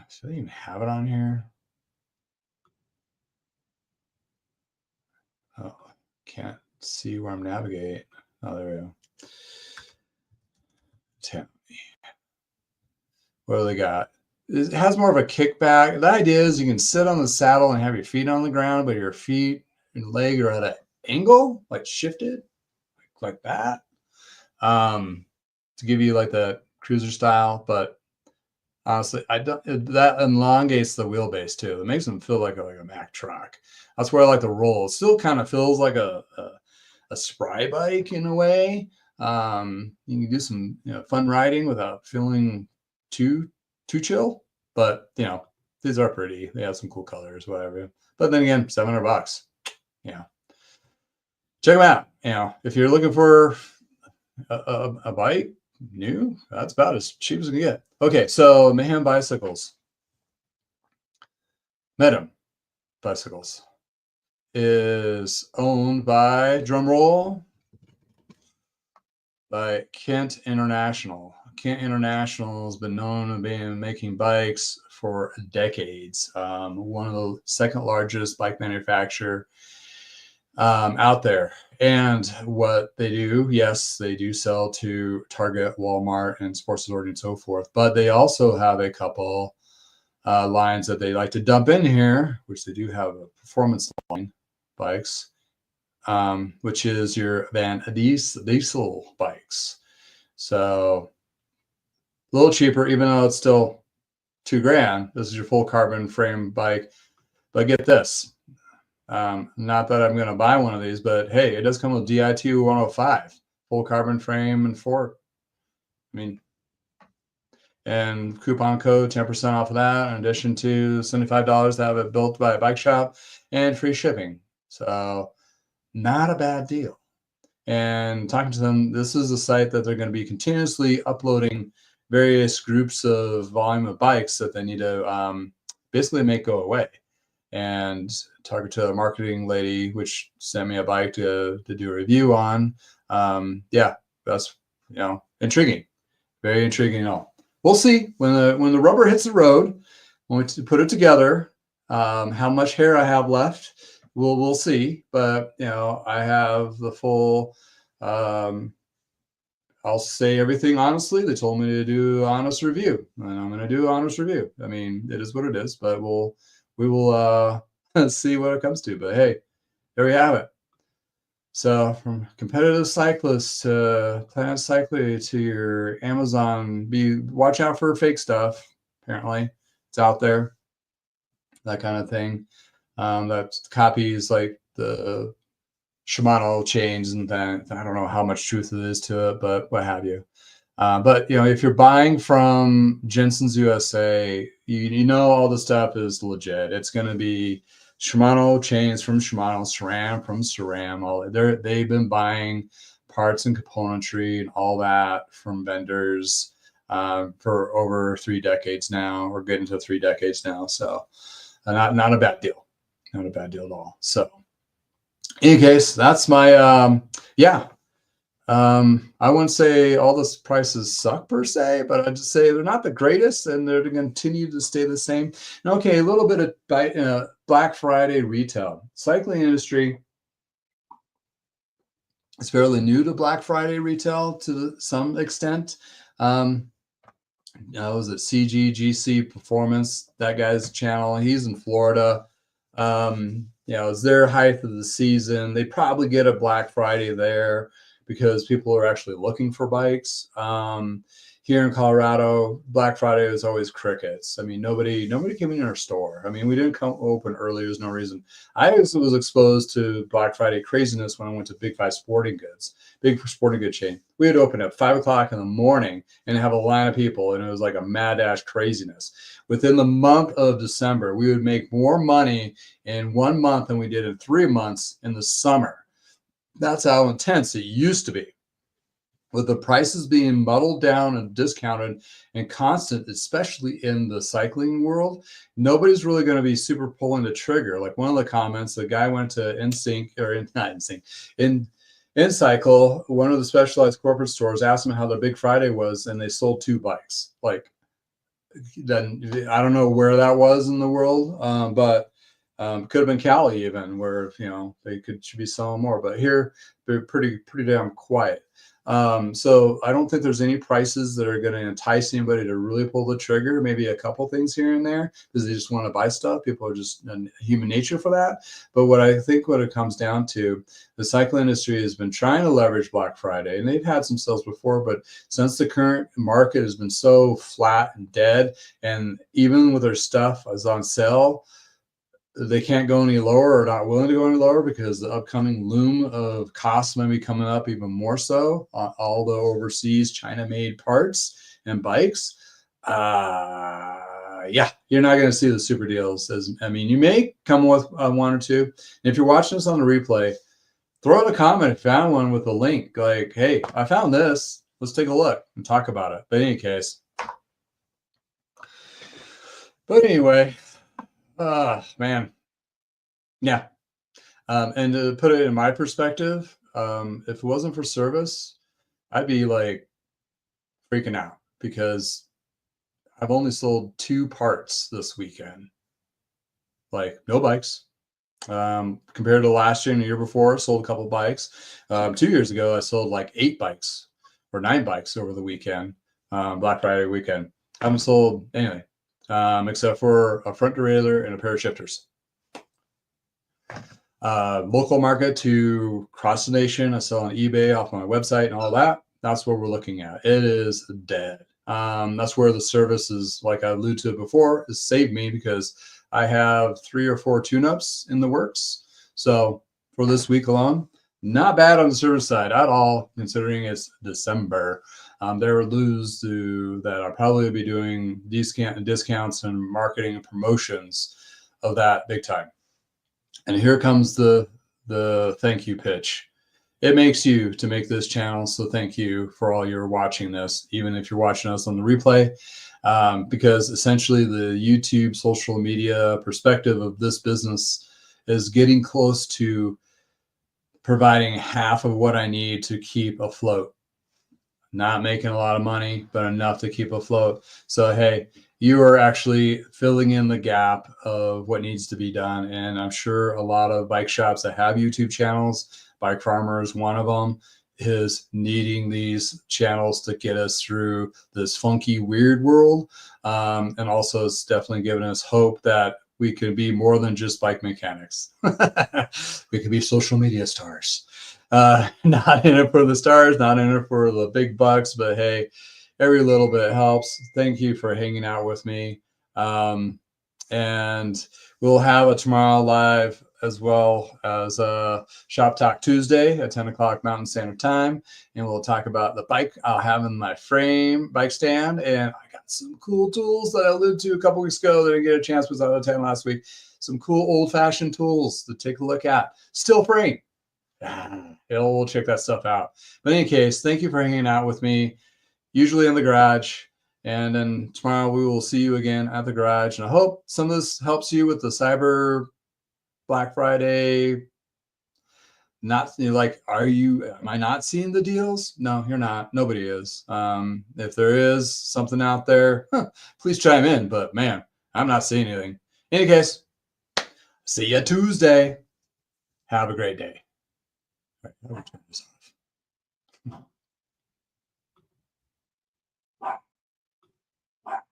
Should I even have it on here? Oh, can't see where I'm navigating. Oh, there we go. Townie. What do they got? It has more of a kickback. The idea is you can sit on the saddle and have your feet on the ground, but your feet and leg are at an angle, like shifted, like that. To give you like the cruiser style, but honestly, I don't. That elongates the wheelbase too. It makes them feel like a Mack truck. That's where I like the roll. It still kind of feels like a spry bike in a way. You can do some fun riding without feeling too chill. But these are pretty. They have some cool colors, whatever. But then again, $700. Check them out. If you're looking for a bike new, that's about as cheap as it can get. Okay, so Mayhem Bicycles, Medem Bicycles is owned by, drum roll, by Kent International. Kent International has been known to be making bikes for decades. One of the second largest bike manufacturer out there. And what they do, yes, they do sell to Target, Walmart, and Sports Authority and so forth. But they also have a couple lines that they like to dump in here, which they do have a performance line bikes, which is your Van Diesel bikes. So a little cheaper, even though it's still $2,000. This is your full carbon frame bike. But get this. Not that I'm going to buy one of these, but hey, it does come with DI2 105, full carbon frame and fork. And coupon code 10% off of that, in addition to $75 to have it built by a bike shop and free shipping. So not a bad deal. And talking to them, this is a site that they're going to be continuously uploading various groups of volume of bikes that they need to basically make go away. And talking to a marketing lady, which sent me a bike to do a review on. Yeah, that's intriguing, very intriguing. We'll see when the rubber hits the road, when we put it together. How much hair I have left, we'll see. But I have the full. I'll say everything honestly. They told me to do honest review, and I'm going to do honest review. I mean, it is what it is, but we will see what it comes to. But hey, there we have it. So from competitive cyclists to Planet Cyclery to your Amazon, watch out for fake stuff. Apparently, it's out there. That kind of thing. That copies like the Shimano chains and that. I don't know how much truth it is to it, but what have you. But if you're buying from Jensen's USA, you know all the stuff is legit. It's going to be Shimano chains from Shimano, SRAM from SRAM. They've been buying parts and componentry and all that from vendors for over 3 decades now. We're getting to 3 decades now, so not a bad deal. Not a bad deal at all. So, in any case, that's my I wouldn't say all the prices suck per se, but I'd just say they're not the greatest, and they're going to continue to stay the same. And okay, a little bit of Black Friday retail. Cycling industry is fairly new to Black Friday retail to some extent. Was it CGGC Performance? That guy's channel. He's in Florida. It's their height of the season. They probably get a Black Friday there, because people are actually looking for bikes. here in Colorado, Black Friday is always crickets. I mean, nobody came in our store. I mean, we didn't come open early. There's no reason. I was exposed to Black Friday craziness when I went to Big Five Sporting Goods, big sporting good chain. We would open at 5 o'clock in the morning and have a line of people, and it was like a mad dash craziness. Within the month of December, we would make more money in 1 month than we did in 3 months in the summer. That's how intense it used to be. With the prices being muddled down and discounted and constant, especially in the cycling world, nobody's really going to be super pulling the trigger. Like one of the comments, the guy went to not InSync, in Cycle, one of the specialized corporate stores, asked him how their Big Friday was, and they sold 2 bikes. Like, then I don't know where that was in the world, but could have been Cali even, where they should be selling more. But here they're pretty damn quiet. So I don't think there's any prices that are going to entice anybody to really pull the trigger. Maybe a couple things here and there because they just want to buy stuff. People are just human nature for that. But what it comes down to, the cycle industry has been trying to leverage Black Friday, and they've had some sales before, but since the current market has been so flat and dead, and even with their stuff is on sale, they can't go any lower or not willing to go any lower because the upcoming loom of costs might be coming up even more so on all the overseas China-made parts and bikes. Yeah, you're not going to see the super deals. You may come with 1 or 2. And if you're watching this on the replay, throw in a comment if you found one with a link. Like, hey, I found this. Let's take a look and talk about it. But in any case. But anyway. Man. Yeah. And to put it in my perspective, if it wasn't for service, I'd be like freaking out because I've only sold 2 parts this weekend. Like no bikes. Compared to last year and the year before, I sold a couple bikes. 2 years ago, I sold like 8 bikes or 9 bikes over the weekend, Black Friday weekend. I haven't sold anyway. Except for a front derailleur and a pair of shifters. Local market to cross the nation, I sell on eBay, off my website and all that. That's what we're looking at. It is dead. That's where the service is, like I alluded to before, has saved me because I have 3 or 4 tune-ups in the works. So for this week alone, not bad on the service side at all, considering it's December. There are lose that I'll probably be doing discounts and marketing and promotions of that big time. And here comes the thank you pitch. It makes you to make this channel, so thank you for all you're watching this, even if you're watching us on the replay, because essentially the YouTube social media perspective of this business is getting close to providing half of what I need to keep afloat. Not making a lot of money, but enough to keep afloat. So, hey, you are actually filling in the gap of what needs to be done. And I'm sure a lot of bike shops that have YouTube channels, Bike Farmer is one of them, is needing these channels to get us through this funky, weird world. And also it's definitely given us hope that we could be more than just bike mechanics. We could be social media stars. Not in it for the stars, not in it for the big bucks, but hey, every little bit helps. Thank you for hanging out with me. And we'll have a tomorrow live as well as Shop Talk Tuesday at 10 o'clock Mountain Standard Time. And we'll talk about the bike I'll have in my frame bike stand. And I got some cool tools that I alluded to a couple weeks ago that I didn't get a chance because I was out of town last week. Some cool old-fashioned tools to take a look at. Still frame. We'll check that stuff out. But in any case, thank you for hanging out with me, usually in the garage. And then tomorrow we will see you again at the garage. And I hope some of this helps you with the Cyber Black Friday. Not like, am I not seeing the deals? No, you're not. Nobody is. If there is something out there, please chime in. But man, I'm not seeing anything. In any case, see you Tuesday. Have a great day. All right, I'll turn this on.